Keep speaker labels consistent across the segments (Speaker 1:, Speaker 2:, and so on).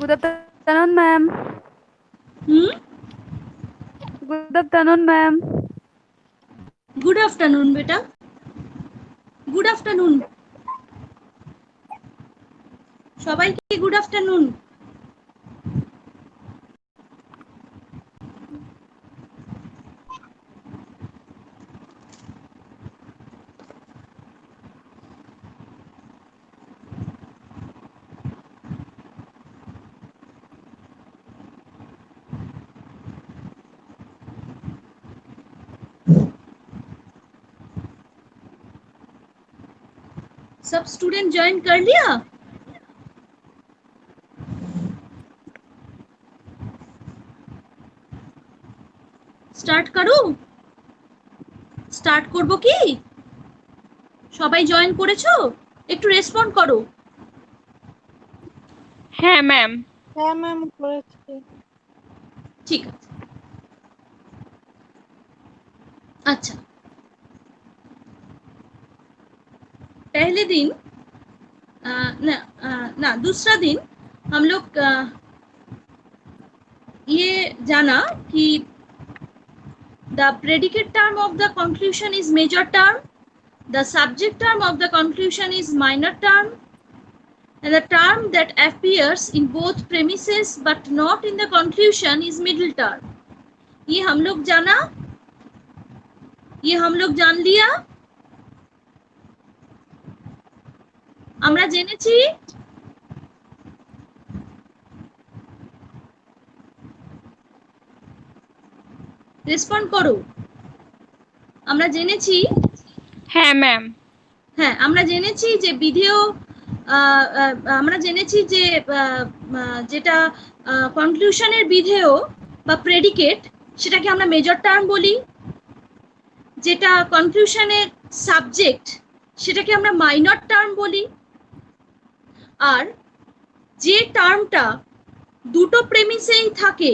Speaker 1: Good afternoon, ma'am.
Speaker 2: Hmm?
Speaker 1: Good afternoon, ma'am.
Speaker 2: Good afternoon, beta. Good afternoon. সবাইকে good afternoon. सब student join कर लिया? Start করো? Start করব কি? সবাই জয়েন করেছো? একটু রেসপন্ড করো।
Speaker 3: হ্যাঁ ম্যাম।
Speaker 4: হ্যাঁ ম্যাম করেছি।
Speaker 2: ঠিক আছে। अच्छा, पहले दिन ना दूसरा दिन हम लोग ये जाना कि the predicate term of the conclusion is major term, the subject term of the conclusion is minor term, and the term that appears in both premises but not in the conclusion is middle term. ये हम लोग जाना, ये हम लोग जान लिया। আমরা জেনেছি রেসপন্ড করো। আমরা জেনেছি
Speaker 3: হ্যাঁ ম্যাম।
Speaker 2: হ্যাঁ আমরা জেনেছি যে বিধেয় আমরা জেনেছি যে যেটা কনক্লুশনের বিধেয় বা প্রেডিকেট সেটাকে আমরা মেজর টার্ম বলি, যেটা কনক্লুশনের সাবজেক্ট সেটাকে আমরা মাইনর টার্ম বলি, আর যে টার্মটা দুটো প্রেমিসেই থাকে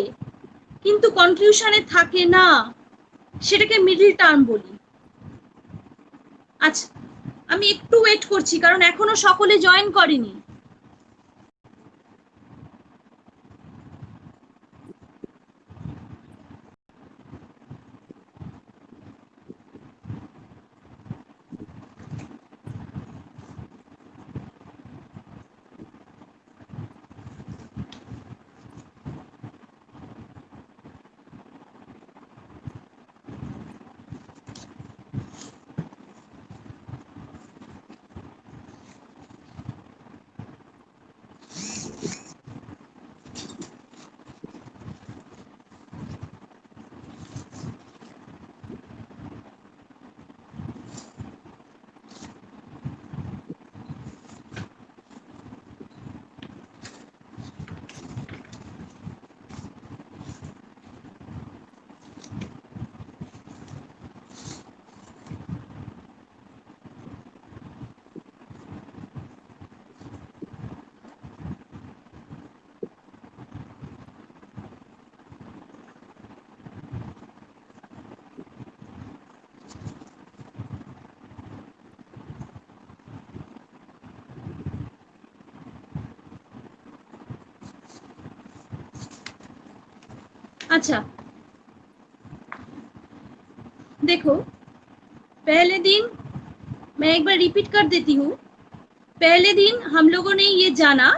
Speaker 2: কিন্তু কনক্লুশনে থাকে না সেটাকে মিডল টার্ম বলি। আচ্ছা, আমি একটু ওয়েট করছি কারণ এখনো সকলে জয়েন করেনি। अच्छा देखो, पहले दिन मैं एक बार रिपीट कर देती हूँ। पहले दिन हम लोगों ने ये जाना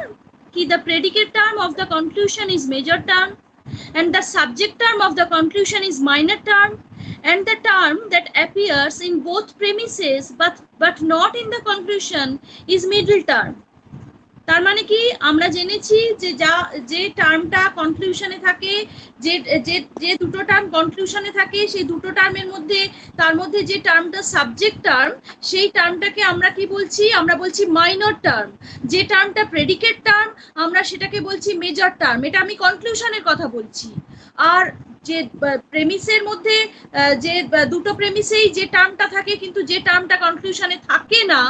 Speaker 2: कि the predicate term of the conclusion is major term and the subject term of the conclusion is minor term and the term that appears in both premises but not in the conclusion is middle term. তার মানে কি আমরা জেনেছি যে যে টার্মটা কনক্লুশনে থাকে, যে যে যে দুটো টার্ম কনক্লুশনে থাকে সেই দুটো টার্মের মধ্যে তার মধ্যে যে টার্মটা সাবজেক্ট টার্ম সেই টার্মটাকে আমরা কি বলছি? আমরা বলছি মাইনর টার্ম। যে টার্মটা প্রেডিকেট টার্ম আমরা সেটাকে বলছি মেজর টার্ম। এটা আমি কনক্লুশনের কথা বলছি। আর যে প্রেমিসের মধ্যে যে দুটো প্রেমিসেই যে টার্মটা থাকে কিন্তু যে টার্মটা কনক্লুশনে থাকে না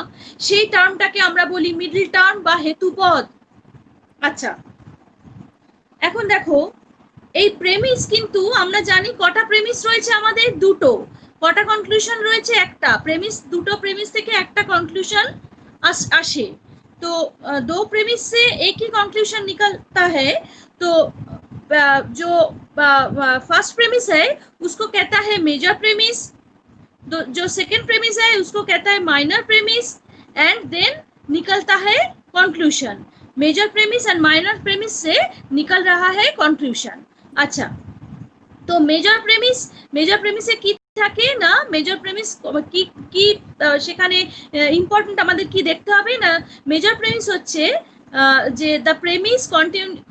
Speaker 2: সেই টার্মটাকে আমরা বলি মিডল টার্ম বা হেতুপদ। আচ্ছা, এখন দেখো এই প্রেমিস কিন্তু আমরা জানি কটা প্রেমিস রয়েছে আমাদের? দুটো। কটা কনক্লুশন রয়েছে? একটা। প্রেমিস, দুটো প্রেমিস থেকে একটা কনক্লুশন আসে। तो दो प्रेमिस से एक ही कंक्लूजन निकलता है। तो जो फर्स्ट प्रेमिस है उसको कहता है मेजर प्रेमिस, जो सेकंड प्रेमिस है उसको कहता है माइनर प्रेमिस, एंड देन निकलता है conclusion. Major premise and minor premise से निकल रहा है कंक्लूजन। अच्छा, तो मेजर প্রেমিসে কি থাকে না, মেজর প্রেমিস কি কি সেখানে ইম্পর্টেন্ট আমাদের কি দেখতে হবে না, মেজর প্রেমিস হচ্ছে যে the premise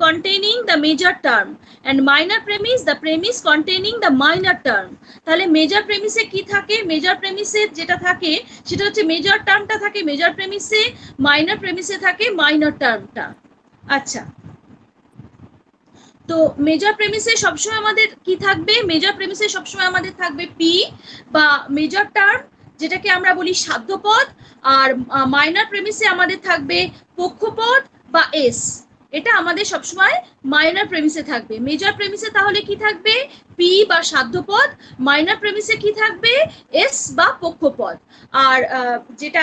Speaker 2: containing the major term and minor premise the premise containing the minor term. তাহলে মেজর প্রেমিসে কি থাকে, মেজর প্রেমিসে যেটা থাকে সেটা হচ্ছে মেজর টার্মটা থাকে মেজর প্রেমিসে, মাইনর প্রেমিসে থাকে মাইনর টার্মটা। আচ্ছা, তো মেজর প্রেমিসে সবসময় আমাদের কি থাকবে, মেজর প্রেমিসে সবসময় আমাদের থাকবে পি বা মেজর টার্ম, যেটাকে আমরা বলি সাধ্যপদ, আর মাইনর প্রেমিসে আমাদের থাকবে পক্ষপদ বা এস। এটা আমাদের সবসময় মাইনর প্রেমিসে থাকবে। মেজর প্রেমিসে তাহলে কি থাকবে, পি বা সাধ্যপদ, মাইনর প্রেমিসে কি থাকবে, এস বা পক্ষপদ। আর যেটা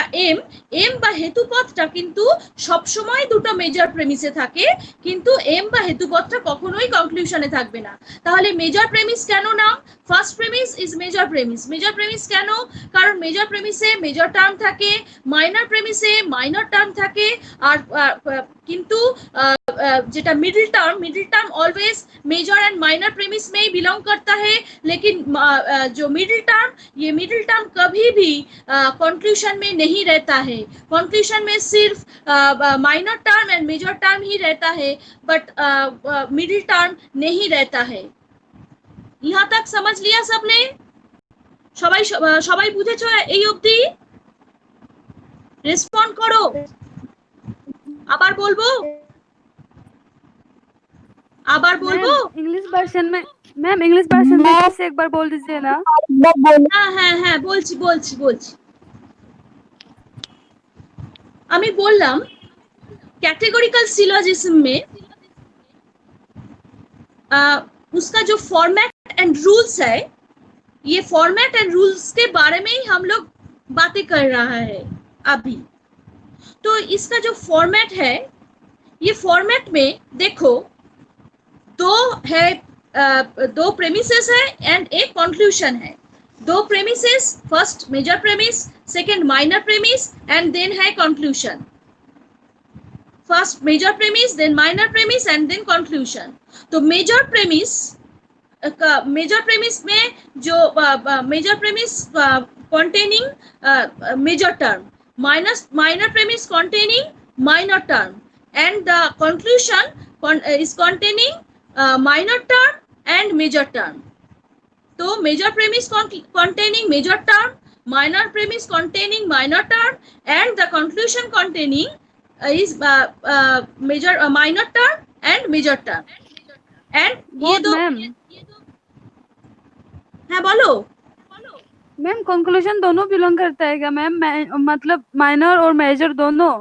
Speaker 2: এম বা হেতুপদটা কিন্তু সবসময় দুটো মেজর প্রেমিসে থাকে, কিন্তু এম বা হেতুপদটা কখনোই কনক্লুশনে থাকবে না। তাহলে মেজর প্রেমিস কেন নাম, first premise is major premise. Major premise কেন, কারণ মেজর প্রেমিসে মেজর টার্ম থাকে, মাইনর প্রেমিসে মাইনর টার্ম থাকে, আর কিন্তু जेटा middle term always major and minor premise में ही बिलोंग करता है, लेकिन जो मिडिल टर्म कभी भी कंक्लूजन में नहीं रहता है। कंक्लूजन में सिर्फ minor term and major term ही रहता है, बट मिडिल टर्म नहीं रहता है। यहाँ तक समझ लिया सबने, সবাই বুঝেছো এই অবধি? রেসপন্ড করো, আবার বলবো
Speaker 1: इंग्लिश वर्जन में मैम, इंग्लिश वर्जन में फिर से एक बार बोल दीजिए ना।
Speaker 2: হ্যাঁ বলছি। আমি বললাম कैटेगोरिकल सिलोजिज्म में उसका जो फॉर्मेट एंड रूल्स है, ये फॉर्मेट एंड रूल्स के बारे में ही हम लोग बातें कर रहा है अभी। तो इसका जो फॉर्मेट है, ये फॉर्मेट में देखो दो प्रेमिसेस है एंड एक कंक्लूजन है। दो premises, first major premise, second minor premise, and then है conclusion. First major premise, then minor premise, and then conclusion. तो मेजर प्रेमिस में जो major premise containing major term, minor premise containing minor term, and the conclusion is containing minor term and major term. तो major premise containing major term, minor premise containing minor term, and the conclusion containing is minor term and major term. And ये दो, हाँ बोलो
Speaker 1: ma'am, conclusion दोनों belong करता है क्या ma'am, मतलब माइनर और मेजर दोनों?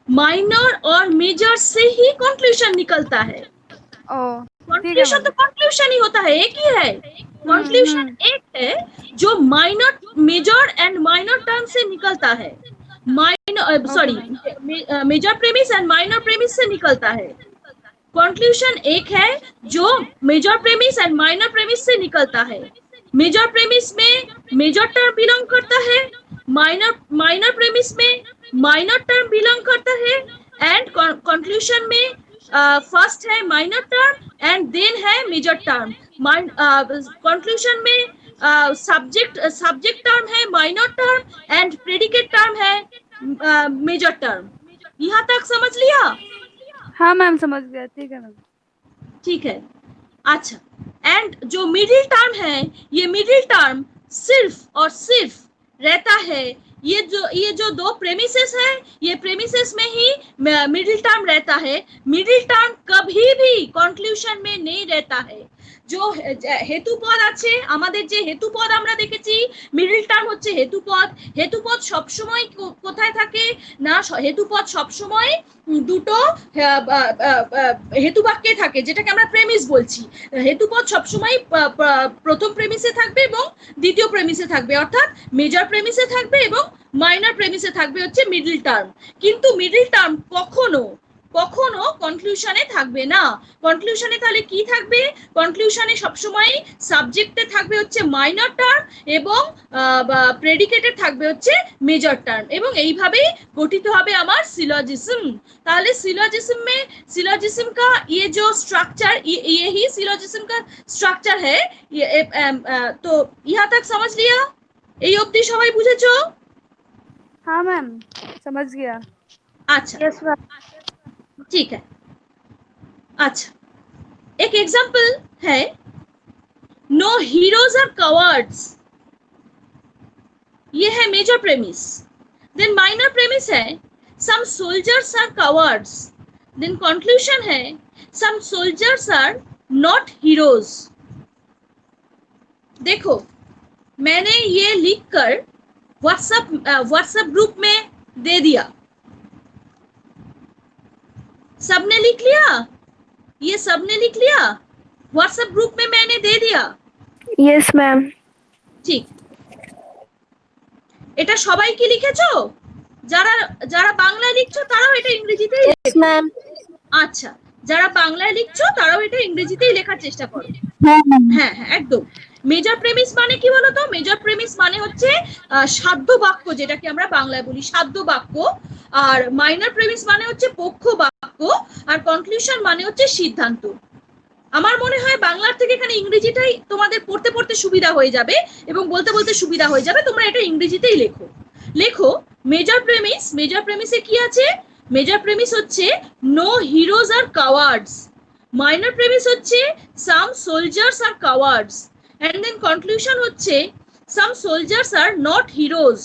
Speaker 2: माइनर और मेजर से ही कंक्लूजन निकलता है। कंक्लूजन तो कंक्लूजन ही होता है, एक ही है। कंक्लूजन एक है जो minor, major and minor term से निकलता है। Major premise and minor premise से निकलता है। कंक्लूजन एक है जो major premise and minor premise से निकलता है। मेजर प्रेमिस में मेजर टर्म बिलोंग करता है, माइनर प्रेमिस में माइनर टर्म बिलोंग करता है, एंड कंक्लूजन में फर्स्ट है माइनर टर्म एंड देन है मेजर टर्म। कंक्लूजन में सब्जेक्ट टर्म है minor term and predicate term है मेजर टर्म। यहाँ तक समझ लिया?
Speaker 1: हाँ मैम, समझ गया। ठीक है मैम,
Speaker 2: ठीक है। अच्छा, एंड जो मिडिल टर्म है, ये मिडिल टर्म सिर्फ और सिर्फ रहता है, ये जो दो प्रेमिसेस है, ये प्रेमिसेस में ही मिडिल टर्म रहता है। मिडिल टर्म कभी भी कंक्लूजन में नहीं रहता है। जो হেতুপদ আছে আমাদের, যে হেতুপদ আমরা দেখেছি, মিডল টার্ম হচ্ছে হেতুপদ। হেতুপদ সবসময় কোথায় থাকে না, হেতুপদ সবসময় দুটো হেতু বাক্যে থাকে, যেটাকে আমরা প্রেমিস বলছি। হেতুপদ সবসময় প্রথম প্রেমিসে থাকবে এবং দ্বিতীয় প্রেমিসে থাকবে, অর্থাৎ মেজর প্রেমিসে থাকবে এবং মাইনর প্রেমিসে থাকবে হচ্ছে মিডল টার্ম। কিন্তু মিডল টার্ম কখনো কখনো কনক্লুশনে থাকবে না। কনক্লুশনে তাহলে কি থাকবে, কনক্লুশনে সবসময় সাবজেক্টে থাকবে হচ্ছে মাইনর টার্ম এবং প্রেডিকেটে থাকবে হচ্ছে মেজর টার্ম, এবং এইভাবেই গঠিত হবে আমার सिलोजिज्म। তাহলে सिलोजिज्म में सिलोजिज्म का ये जो स्ट्रक्चर, ये ही सिलोजिज्म का स्ट्रक्चर है। तो यहाँ तक समझ लिया? এই অবধি সবাই বুঝেছো?
Speaker 1: हाँ मैम, समझ गया।
Speaker 2: अच्छा, ठीक है। अच्छा, एक एग्जाम्पल है, नो हीरोज आर कवर्ड्स, ये है major premise. Then minor premise है, some soldiers are cowards. Then conclusion है, some soldiers are not heroes. देखो, मैंने ये लिखकर व्हाट्सएप ग्रुप में दे दिया, सबने लिख लिया? ये सबने लिख लिया? व्हाट्सएप ग्रुप में मैंने दे दिया।
Speaker 5: Yes ma'am.
Speaker 2: ঠিক, এটা সবাই কি লিখেছো? যারা যারা বাংলায় লিখছো তারাও এটা ইংরেজিতেই
Speaker 5: यस मैम।
Speaker 2: আচ্ছা, যারা বাংলায় লিখছো তারাও এটা ইংরেজিতেই লেখার চেষ্টা করো। হ্যাঁ হ্যাঁ, একদম। মেজর প্রেমিস মানে কি বলতো? মেজর প্রেমিস মানে হচ্ছে সাধ্য বাক্য, যেটাকে আমরা বাংলায় বলি সাধ্য বাক্য। আর মাইনর প্রেমিস মানে হচ্ছে পক্ষ বাক্য। আর কনক্লুশন মানে হচ্ছে সিদ্ধান্ত। আমার মনে হয় বাংলার থেকে এখানে ইংরেজিটাই তোমাদের পড়তে পড়তে সুবিধা হয়ে যাবে এবং বলতে বলতে সুবিধা হয়ে যাবে। তোমরা এটা ইংরেজিতেই লেখো। লেখো মেজর প্রেমিস। মেজর প্রেমিসে কি আছে? মেজর প্রেমিস হচ্ছে no heroes are cowards. Minor premise হচ্ছে some soldiers are cowards. And then conclusion হচ্ছে some soldiers are not heroes.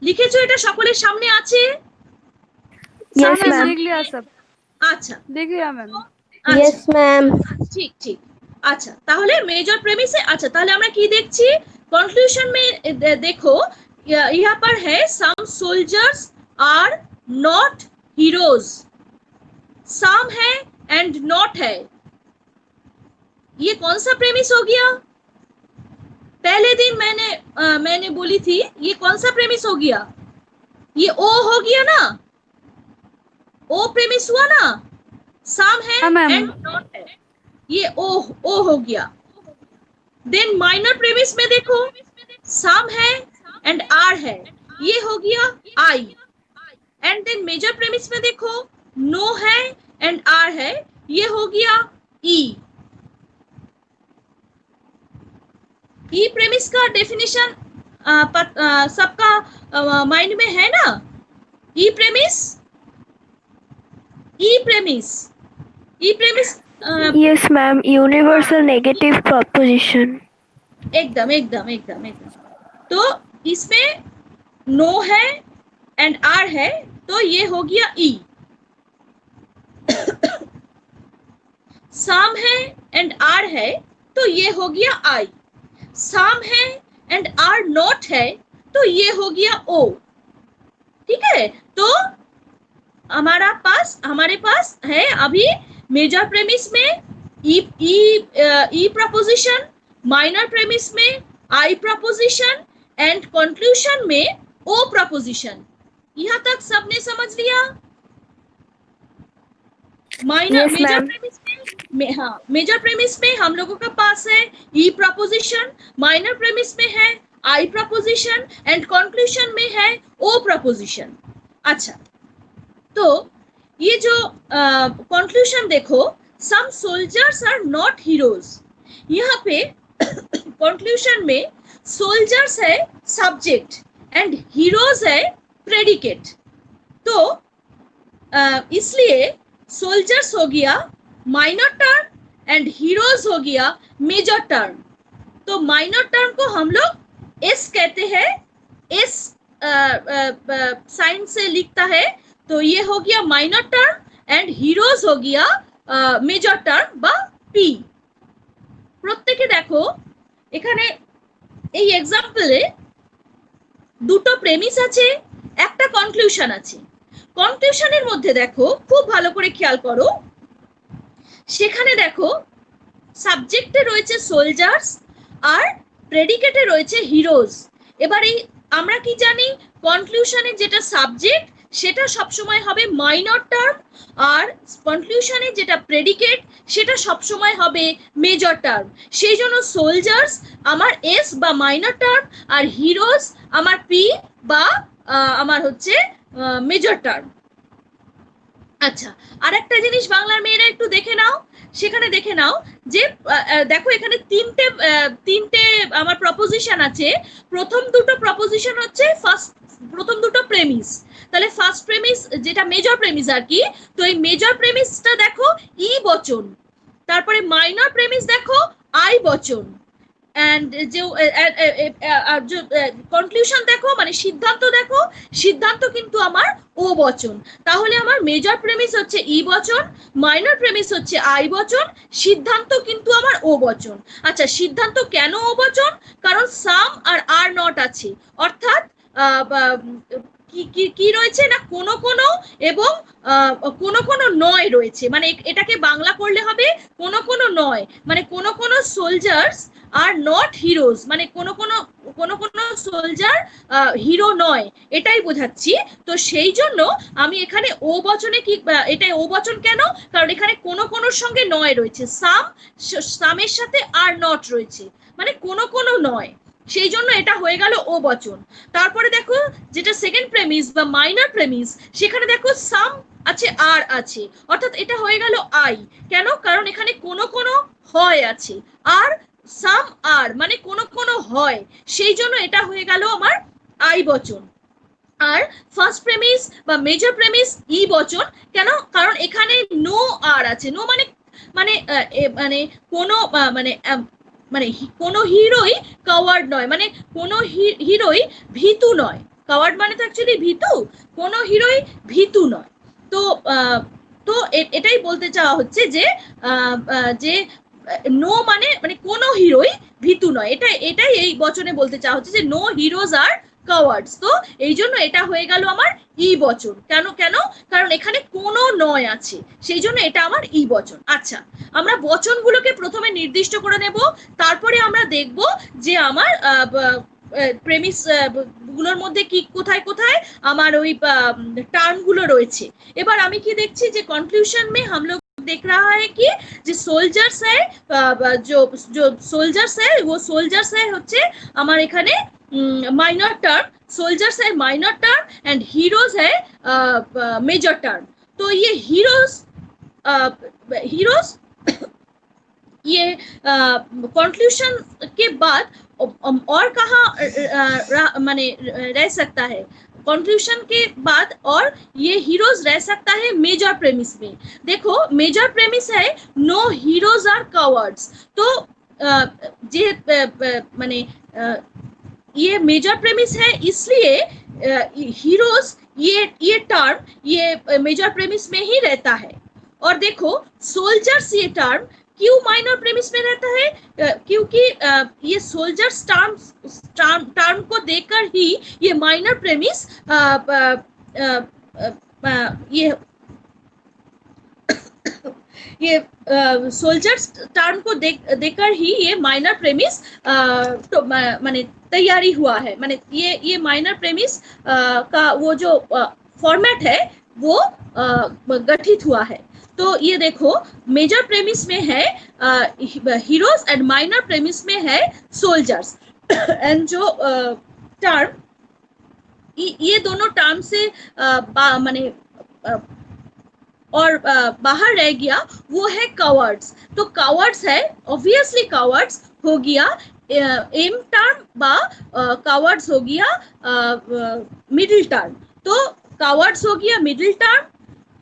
Speaker 2: লিখেছো? এটা সকলের সামনে আছে?
Speaker 1: हाँ
Speaker 5: यस
Speaker 1: मैम,
Speaker 5: मैम।
Speaker 1: देख लिया सब,
Speaker 2: আচ্ছা
Speaker 1: देख लिया मैम।
Speaker 2: আচ্ছা,
Speaker 5: यस मैम।
Speaker 2: ঠিক ঠিক। আচ্ছা, তাহলে মেজর प्रेमिस है। अच्छा, তাহলে আমরা কি দেখছি? कंक्लूजन में देखो, यहाँ पर है some soldiers are not heroes। some है and not है, ये कौन सा प्रेमिस हो गया? पहले दिन मैंने बोली थी, ये कौन सा प्रेमिस हो गया? ये ओ हो गया ना, ओ प्रेमिस हुआ ना। some है
Speaker 1: हाँ, मैम।
Speaker 2: and not है, ये ओ हो गया। देन माइनर प्रेमिस में देखो, सम है एंड आर है, ये हो गया आई। एंड देन मेजर प्रेमिस में देखो, नो है एंड आर है, ये हो गया ई। ई प्रेमिस का डेफिनेशन सबका माइंड में है ना? E premise, E premise, E premise
Speaker 5: yes ma'am. Universal negative proposition.
Speaker 2: एकदम एकदम एकदम एकदम। तो इसमें नो है एंड आर है, तो ये हो गया ई। सम है एंड आर है, तो ये हो गया आई। सम है एंड आर नॉट है, तो ये हो गया ओ। ठीक है, तो हमारे पास है अभी मेजर प्रेमिस में ई प्रपोजिशन, माइनर प्रेमिस में आई प्रपोजिशन एंड कंक्लूजन में ओ प्रपोजिशन। यहाँ तक सबने समझ लिया? Minor
Speaker 5: Yes,
Speaker 2: major
Speaker 5: ma'am.
Speaker 2: Premise में हाँ, मेजर प्रेमिस में हम लोगों का पास है ई प्रपोजिशन, माइनर प्रेमिस में है आई प्रपोजिशन एंड कंक्लूजन में है ओ प्रपोजिशन। अच्छा, तो ये जो कंक्लूजन देखो, सम सोल्जर्स आर नॉट हीरोज। यहाँ पे कंक्लूजन में सोल्जर्स है सब्जेक्ट एंड हीरोज है प्रेडिकेट। तो इसलिए सोल्जर्स हो गया माइनर टर्म एंड हीरोज हो गया मेजर टर्म। तो माइनर टर्म को हम लोग एस कहते हैं, एस साइन से लिखता है, तो ये हो गया माइनर टर्म एंड हीरोज हो गया मेजर टर्म बा পি। প্রত্যেকে দেখো এখানে এই এক্সাম্পলে দুটো প্রেমিস আছে, একটা কনক্লুশন আছে। কনক্লুশনের মধ্যে দেখো খুব ভালো করে খেয়াল করো, সেখানে দেখো সাবজেক্টে রয়েছে সোলজার্স আর প্রেডিকেটে রয়েছে হিরোজ। এবার এই আমরা কি জানি, কনক্লুশনের যেটা সাবজেক্ট সেটা সবসময় হবে মাইনর টার্ম, আর কনক্লুশনে যেটা প্রেডিকেট সেটা সবসময় হবে মেজর টার্ম। সেই জন্য সোলজার্স আমার এস বা মাইনর টার্ম, আর হিরোজ আমার পি বা আমার হচ্ছে মেজর টার্ম। আচ্ছা, আর একটা জিনিস বাংলার মেয়েরা একটু দেখে নাও, সেখানে দেখে নাও যে দেখো এখানে তিনটে আমার প্রপোজিশন আছে। প্রথম দুটো প্রপোজিশন হচ্ছে প্রথম দুটো প্রেমিস, তাহলে ফার্স্ট প্রেমিস যেটা মেজর প্রেমিস আর কি, তো এই মেজর প্রেমিসটা দেখো ই বচন, তারপরে মাইনর প্রেমিস দেখো আই বচন, এন্ড যে কনক্লুশন দেখো মানে সিদ্ধান্ত দেখো, সিদ্ধান্ত কিন্তু আমার ও বচন। তাহলে আমার মেজর প্রেমিস হচ্ছে ই বচন, মাইনর প্রেমিস হচ্ছে আই বচন, সিদ্ধান্ত কিন্তু আমার ও বচন। আচ্ছা, সিদ্ধান্ত কেন ও বচন? কারণ সাম আর আর নট আছে, অর্থাৎ কি রয়েছে না কোনো কোনো এবং কোনো কোনো নয় রয়েছে, মানে এটাকে বাংলা করলে হবে কোনো কোনো নয়, মানে কোনো কোনো সোলজার্স আর নট হিরোজ, মানে কোনো কোনো সোলজার হিরো নয়, এটাই বোঝাচ্ছি। তো সেই জন্য আমি এখানে ও বচনে কি, এটা ও বচন কেন, কারণ এখানে কোনো কোনোর সঙ্গে নয় রয়েছে, সামের সাথে আর নট রয়েছে, মানে কোনো কোনো নয়, সেই জন্য এটা হয়ে গেল ও বচন। তারপরে দেখো যেটা সেকেন্ড প্রেমিস বা মাইনর প্রেমিস, সেখানে দেখো সাম আছে আর আছে, অর্থাৎ এটা হয়ে গেল আই। কেন? কারণ এখানে কোনো কোনো হয় আছে, আর সাম আর মানে কোনো কোনো হয়, সেই জন্য এটা হয়ে গেল আমার আই বচন। আর ফার্স্ট প্রেমিস বা মেজর প্রেমিস ই বচন। কেন? কারণ এখানে নো আর আছে, নো মানে মানে মানে কোনো মানে মানে কোনো হিরোই কাওয়ার্ড নয়, মানে কোনো হিরোই ভীতু নয়। কাওয়ার্ড মানে তো অ্যাকচুয়ালি ভীতু, কোনো হিরোই ভীতু নয়। তো তো এটাই বলতে চাওয়া হচ্ছে যে যে নো মানে মানে কোনো হিরোই ভীতু নয়, এটাই এই বচনে বলতে চাওয়া হচ্ছে যে নো হিরোজ আর কাওয়ার্ডস। তো এই জন্য এটা হয়ে গেল আমার ই বচন। কেন? কারণ এখানে কোনো নয় আছে, সেই জন্য এটা আমার ই বচন। আচ্ছা, আমরা বচনগুলোকে প্রথমে নির্দিষ্ট করে নেব, তারপরে আমরা দেখব যে আমার প্রেমিস গুলোর মধ্যে কি কোথায় কোথায় আমার ওই টার্ম গুলো রয়েছে। এবার আমি কি দেখছি যে कंक्लूजन में हम लोग देख रहा है कि जो सोल्जर्स है, जो सोल्जर्स है वो सोल्जर्स है হচ্ছে আমার এখানে माइनर टर्म, सोल्जर्स है माइनर टर्म एंड हीरोज है मेजर टर्म। तो ये हीरोज ये कंक्लूजन के बाद और कहाँ माने रह सकता है, कंक्लूजन के बाद और ये हीरोज रह सकता है मेजर प्रेमिस में। देखो मेजर प्रेमिस है नो हीरोज आर कावर्ड्स। तो जे माने ये मेजर प्रेमिस है, इसलिए हीरोज ये टर्म ये मेजर प्रेमिस में ही रहता है। और देखो सोल्जर्स ये टर्म क्यों माइनर प्रेमिस में रहता है, क्योंकि ये सोल्जर्स टर्म को देखकर ही ये माइनर प्रेमिस ये सोल्जर्स टर्म को देखकर ही ये माइनर प्रेमिस तो माने तैयारी हुआ है, माने ये माइनर प्रेमिस का वो जो फॉर्मेट है वो गठित हुआ है। तो ये देखो मेजर प्रेमिस में है हीरोज एंड माइनर प्रेमिस में है सोल्जर्स एंड जो टर्म ये दोनों टर्म से माने और बाहर रह गया वो है कावर्ड्स। तो कावर्ड्स है ऑब्वियसली कावर्ड्स हो गया एम टर्म बा कावर्ड्स हो गया मिडिल टर्म। तो कावर्ड्स हो गया मिडिल टर्म,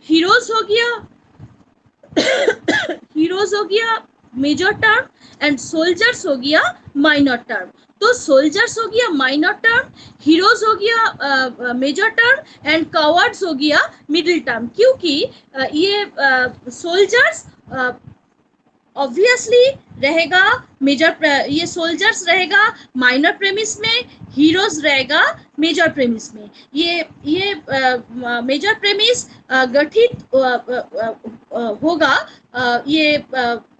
Speaker 2: हीरोज हो गया मेजर टर्म एंड सोल्जर्स हो गया माइनर टर्म। तो सोल्जर्स हो गया माइनर टर्म, हीरोज हो गया मेजर टर्म एंड कावर्ड्स हो गया मिडिल टर्म। क्योंकि ये सोल्जर्स ऑब्वियसली रहेगा मेजर, ये सोल्जर्स रहेगा माइनर प्रेमिस में, हीरोज रहेगा मेजर प्रेमिस में। ये मेजर प्रेमिस गठित होगा ये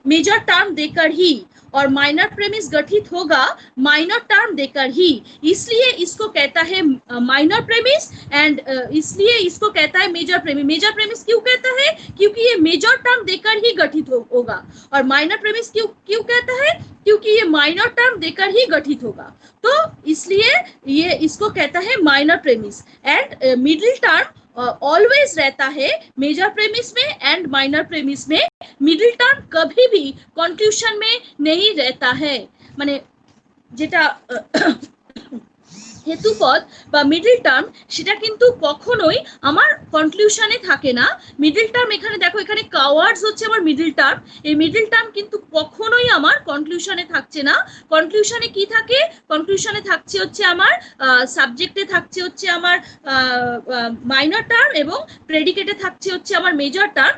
Speaker 2: मेजर टर्म देकर ही, और माइनर प्रेमिस गठित होगा माइनर टर्म देकर ही, इसलिए इसको कहता है माइनर प्रेमिस, एंड इसलिए इसको कहता है मेजर प्रेमिस। मेजर प्रेमिस क्यों कहता है? क्योंकि ये मेजर टर्म देकर ही गठित होगा। और माइनर प्रेमिस क्यों कहता है? क्योंकि ये माइनर टर्म देकर ही गठित होगा, तो इसलिए ये इसको कहता है minor premise. And middle term always रहता है मेजर प्रेमिस में एंड माइनर प्रेमिस में, मिडिल टर्म कभी भी कंक्लूजन में नहीं रहता है। माने যেটা হেতুপদ বা মিডল টার্ম সেটা কিন্তু কখনোই আমার কনক্লুশনে থাকে না। মিডল টার্ম এখানে দেখো, এখানে কাওয়ার্ডস হচ্ছে আমার মিডল টার্ম, এই মিডল টার্ম কিন্তু কখনোই আমার কনক্লুশনে থাকছে না। কনক্লুশনে কি থাকে? কনক্লুশনে থাকছে হচ্ছে আমার সাবজেক্টে থাকছে হচ্ছে আমার মাইনর টার্ম এবং প্রেডিকেটে থাকছে হচ্ছে আমার মেজর টার্ম।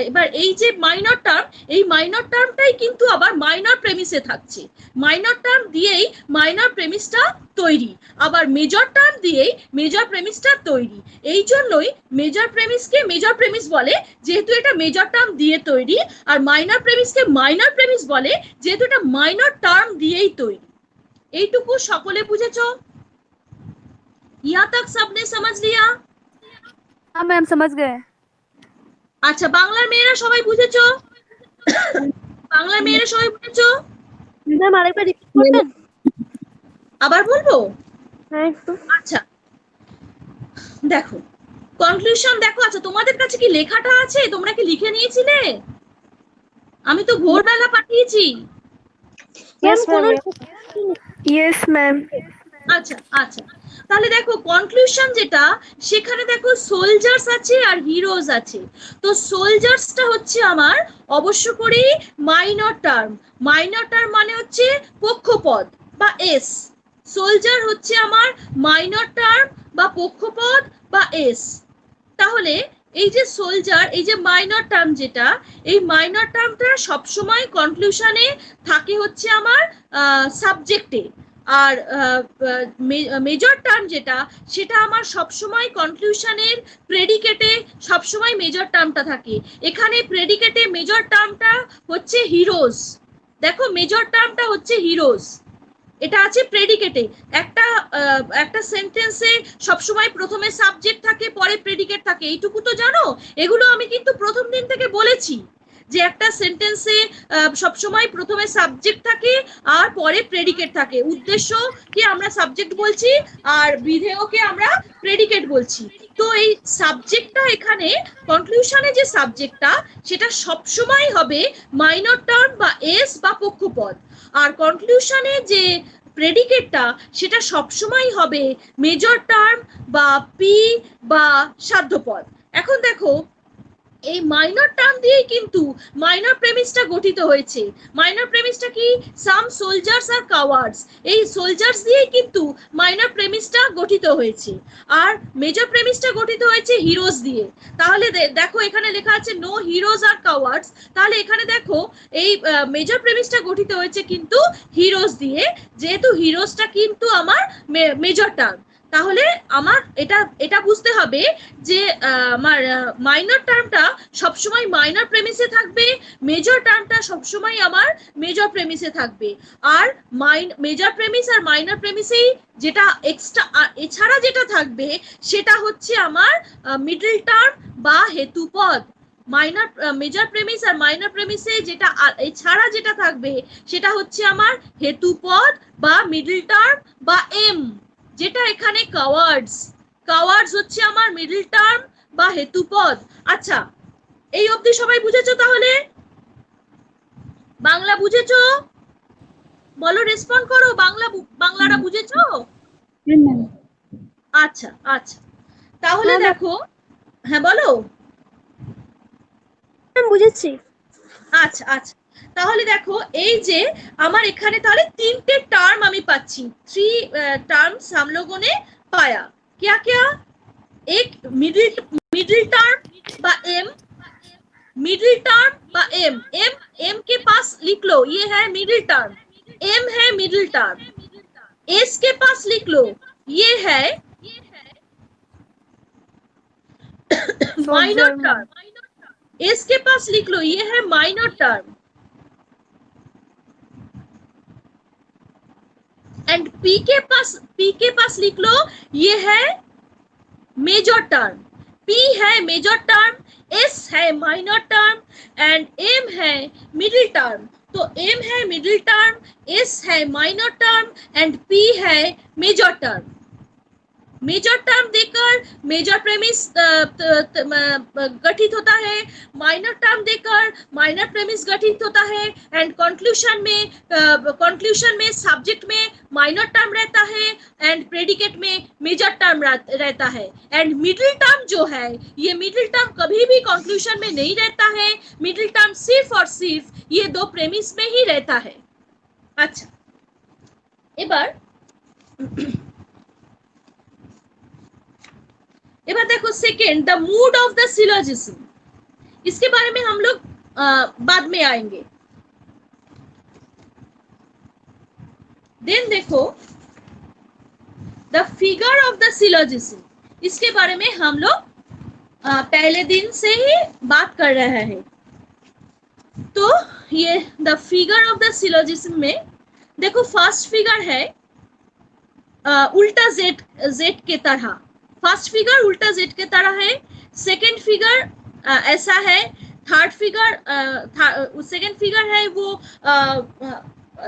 Speaker 2: এবার এই যে মাইনর টার্ম, এই মাইনর টার্মটাই কিন্তু আবার মাইনর প্রেমিসে থাকছে। মাইনর টার্ম দিয়েই মাইনর প্রেমিসটা তৈরি, আবার মেজর টার্ম দিয়েই মেজর প্রেমিসটা তৈরি। এই জন্যই মেজর প্রেমিসকে মেজর প্রেমিস বলে, যেহেতু এটা মেজর টার্ম দিয়ে তৈরি, আর মাইনর প্রেমিসকে মাইনর প্রেমিস বলে, যেহেতু এটা মাইনর টার্ম দিয়েই তৈরি। এইটুকু সকলে বুঝেছো? यहाँ तक सबने समझ लिया?
Speaker 1: हाँ मैम समझ गए।
Speaker 2: আচ্ছা, বাংলার মেয়েরা সবাই বুঝেছো? বাংলার মেয়েরা সবাই বুঝেছো?
Speaker 4: ম্যাম আরেকবার রিপিট করবেন?
Speaker 2: আবার বলবো?
Speaker 4: হ্যাঁ একটু।
Speaker 2: আচ্ছা দেখো, কনক্লুশন দেখো। আচ্ছা, তোমাদের কাছে কি লেখাটা আছে? তোমরা কি লিখে নিয়েছিলে? আমি তো ভোরবেলা পাঠিয়েছি।
Speaker 4: Yes ma'am.
Speaker 5: Yes, ma'am.
Speaker 2: আচ্ছা আচ্ছা, তাহলে দেখো কনক্লুশন যেটা, সেখানে দেখো সোলজার্স আছে আর হিরোজ আছে। তো সোলজার্সটা হচ্ছে আমার অবশ্য করে মাইনর টার্ম। মাইনর টার্ম মানে হচ্ছে পক্ষপদ বা এস। সোলজার হচ্ছে আমার মাইনর টার্ম বা পক্ষপদ বা এস। তাহলে এই যে সোলজার, এই যে মাইনর টার্ম যেটা, এই মাইনর টার্মটা সবসময় কনক্লুশনে থাকে হচ্ছে আমার সাবজেক্টে, আর মেজর টার্ম যেটা, সেটা আমার সবসময় কনক্লুশনের প্রেডিকেটে সবসময় মেজর টার্মটা থাকে। এখানে প্রেডিকেটে মেজর টার্মটা হচ্ছে হিরোজ। দেখো মেজর টার্মটা হচ্ছে হিরোজ, এটা আছে প্রেডিকেটে। একটা সেন্টেন্সে সবসময় প্রথমে সাবজেক্ট থাকে, পরে প্রেডিকেট থাকে, এইটুকু তো জানো। এগুলো আমি কিন্তু প্রথম দিন থেকে বলেছি যে একটা সেন্টেন্সে সবসময় প্রথমে সাবজেক্ট থাকে আর পরে প্রেডিকেট থাকে। উদ্দেশ্যকে আমরা সাবজেক্ট বলছি আর বিধেয়কে আমরা প্রেডিকেট বলছি। তো এই সাবজেক্টটা এখানে কনক্লুশনে যে সাবজেক্টটা, সেটা সবসময় হবে মাইনর টার্ম বা এস বা পক্ষপদ, আর কনক্লুশনে যে প্রেডিকেটটা সেটা সবসময় হবে মেজর টার্ম বা পি বা সাধ্যপদ। এখন দেখো এই মাইনর টার্ম দিয়েই কিন্তু মাইনর প্রেমিসটা গঠিত হয়েছে। মাইনর প্রেমিসটা কি? সাম সোলজার্স আর কাওয়ার্ডস। এই সোলজার্স দিয়েই কিন্তু মাইনর প্রেমিসটা গঠিত হয়েছে, আর মেজর প্রেমিসটা গঠিত হয়েছে হিরোজ দিয়ে। তাহলে দেখো এখানে লেখা আছে নো হিরোজ আর কাওয়ার্ডস। তাহলে এখানে দেখো এই মেজর প্রেমিসটা গঠিত হয়েছে কিন্তু হিরোজ দিয়ে, যেহেতু হিরোজটা কিন্তু আমার মেজর টার্ম। তাহলে আমার এটা বুঝতে হবে যে আমার মাইনর টার্মটা সবসময় মাইনর প্রেমিসে থাকবে, মেজর টার্মটা সবসময় আমার মেজর প্রেমিসে থাকবে। আর মেজর প্রেমিস আর মাইনর প্রেমিসেই যেটা এক্সট্রা এছাড়া যেটা থাকবে, সেটা হচ্ছে আমার মিডল টার্ম বা হেতুপদ। মাইনর মেজর প্রেমিস আর মাইনর প্রেমিসে যেটা এছাড়া যেটা থাকবে, সেটা হচ্ছে আমার হেতুপদ বা মিডল টার্ম বা এম, যেটা এখানে কাওয়ার্ডস হচ্ছে আমার মিডল টার্ম বা হেতুপদ। আচ্ছা, এই অবধি সবাই বুঝেছো? তাহলে বাংলা বুঝেছো? বলো, রেসপন্ড করো। বাংলাটা বুঝেছো? আচ্ছা আচ্ছা, তাহলে দেখো, হ্যাঁ বলো।
Speaker 4: বুঝেছি।
Speaker 2: আচ্ছা আচ্ছা, তাহলে দেখো এই যে আমার এখানে তাহলে তিনটে টার্ম আমি পাচ্ছি। 3 टर्म्स हम लोगों ने पाया। क्या क्या? एक मिडिल टर्म বা एम, मिडिल टर्म বা एम एम के पास लिख लो, ये है मिडिल टर्म, एम है मिडिल टर्म। एस के पास लिख लो, ये है minor
Speaker 1: soldier ma'am.
Speaker 2: Term. S के पास लिख लो, ये है माइनर टर्म। एंड पी के पास लिख लो, ये है मेजर टर्म। पी है मेजर टर्म, एस है माइनर टर्म एंड एम है मिडिल टर्म। तो एम है मिडिल टर्म, एस है माइनर टर्म एंड पी है मेजर टर्म। मेजर टर्म देकर मेजर प्रेमिस गठित होता है, माइनर टर्म देकर माइनर प्रेमिस गठित होता है एंड कंक्लूजन में सब्जेक्ट में माइनर टर्म रहता है एंड प्रेडिकेट में मेजर टर्म रहता है। एंड मिडिल टर्म जो है, ये मिडिल टर्म कभी भी कंक्लूजन में नहीं रहता है, मिडिल टर्म सिर्फ और सिर्फ ये दो प्रेमिस में ही रहता है। अच्छा, एबार देखो second, the mood of the syllogism. इसके बारे में हम लोग बाद में आएंगे। देन देखो the figure of the syllogism, इसके बारे में हम लोग पहले दिन से ही बात कर रहे हैं। तो ये the figure of the syllogism में देखो, फर्स्ट फिगर है उल्टा जेड के तरह। फर्स्ट फिगर उल्टा जेड के तरह है, सेकेंड फिगर ऐसा है, थर्ड फिगर सेकेंड फिगर है वो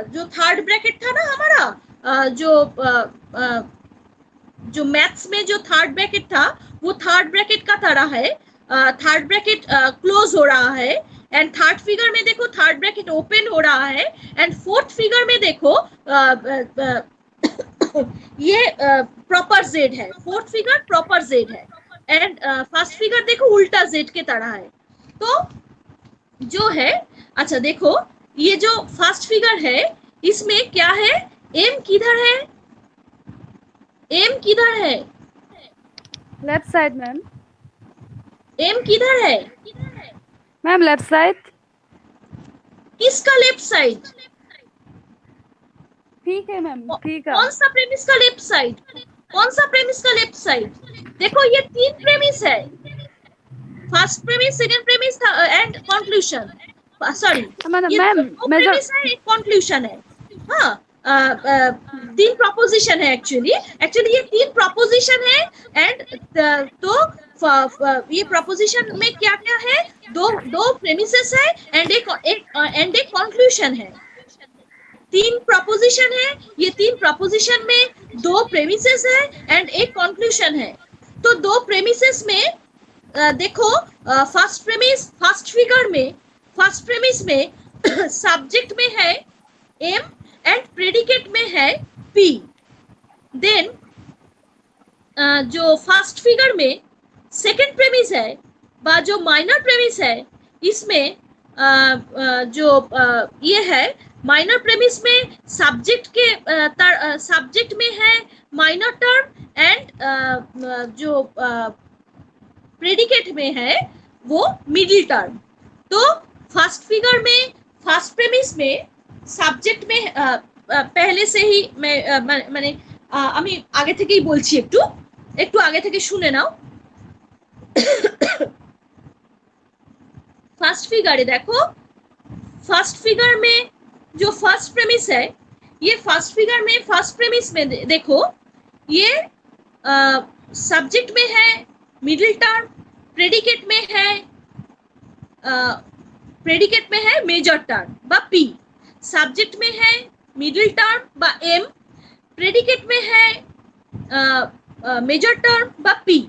Speaker 2: जो थर्ड ब्रैकेट था ना हमारा, जो मैथ्स में जो थर्ड ब्रैकेट था वो थर्ड ब्रैकेट का तरह है। थर्ड ब्रैकेट क्लोज हो रहा है एंड थर्ड फिगर में देखो थर्ड ब्रैकेट ओपन हो रहा है एंड फोर्थ फिगर में देखो ये प्रॉपर जेड है, फोर्थ फिगर प्रॉपर जेड है एंड फर्स्ट फिगर देखो उल्टा जेड के तरह है। तो जो है, अच्छा देखो ये जो फर्स्ट फिगर है इसमें क्या है, एम किधर है, एम किधर है,
Speaker 1: लेफ्ट साइड मैम।
Speaker 2: एम किधर है
Speaker 1: मैम लेफ्ट साइड।
Speaker 2: किसका लेफ्ट साइड,
Speaker 1: ठीक है मैम, ठीक है।
Speaker 2: कौन सा प्रेमिस का लेफ्ट साइड, कौन सा प्रेमिस का लेफ्ट साइड। देखो ये तीन प्रेमिस है, first premise, second premise and conclusion. Sorry, ये दो प्रेमिस है, एक कंक्लूजन है। हाँ, तीन प्रोपोजिशन है एक्चुअली ये तीन प्रोपोजिशन है एंड तो ये प्रोपोजिशन में क्या क्या है, दो प्रेमिसेस है एंड एक कंक्लूजन है। तीन प्रोपोजिशन है, ये तीन प्रोपोजिशन में दो प्रेमिसेस है एंड एक कंक्लूजन है। तो दो प्रेमिसेस में देखो, फर्स्ट प्रेमिस, फर्स्ट फिगर में फर्स्ट प्रेमिस में सब्जेक्ट में है एम एंड प्रेडिकेट में है पी। देन जो फर्स्ट फिगर में सेकंड प्रेमिस है बा जो माइनर प्रेमिस है, इसमें जो ये है माइनर प्रेमिस में सब्जेक्ट के सब्जेक्ट में है माइनर टर्म एंड जो प्रेडिकेट में है वो मिडिल टर्म। तो फर्स्ट फिगर में फर्स्ट प्रेमिस में সাবজেক্ট में पहले से ही মানে আমি আগে থেকেই বলছি, একটু আগে থেকে শুনে নাও। फर्स्ट फिगर देखो, फर्स्ट फिगर में जो फर्स्ट प्रेमिस है, ये फर्स्ट फिगर में फर्स्ट प्रेमिस में देखो ये सब्जेक्ट में है मिडिल टर्म, प्रेडिकेट में है मेजर टर्म बा पी। सब्जेक्ट में है मिडिल टर्म बा एम, प्रेडिकेट में है मेजर टर्म बा पी।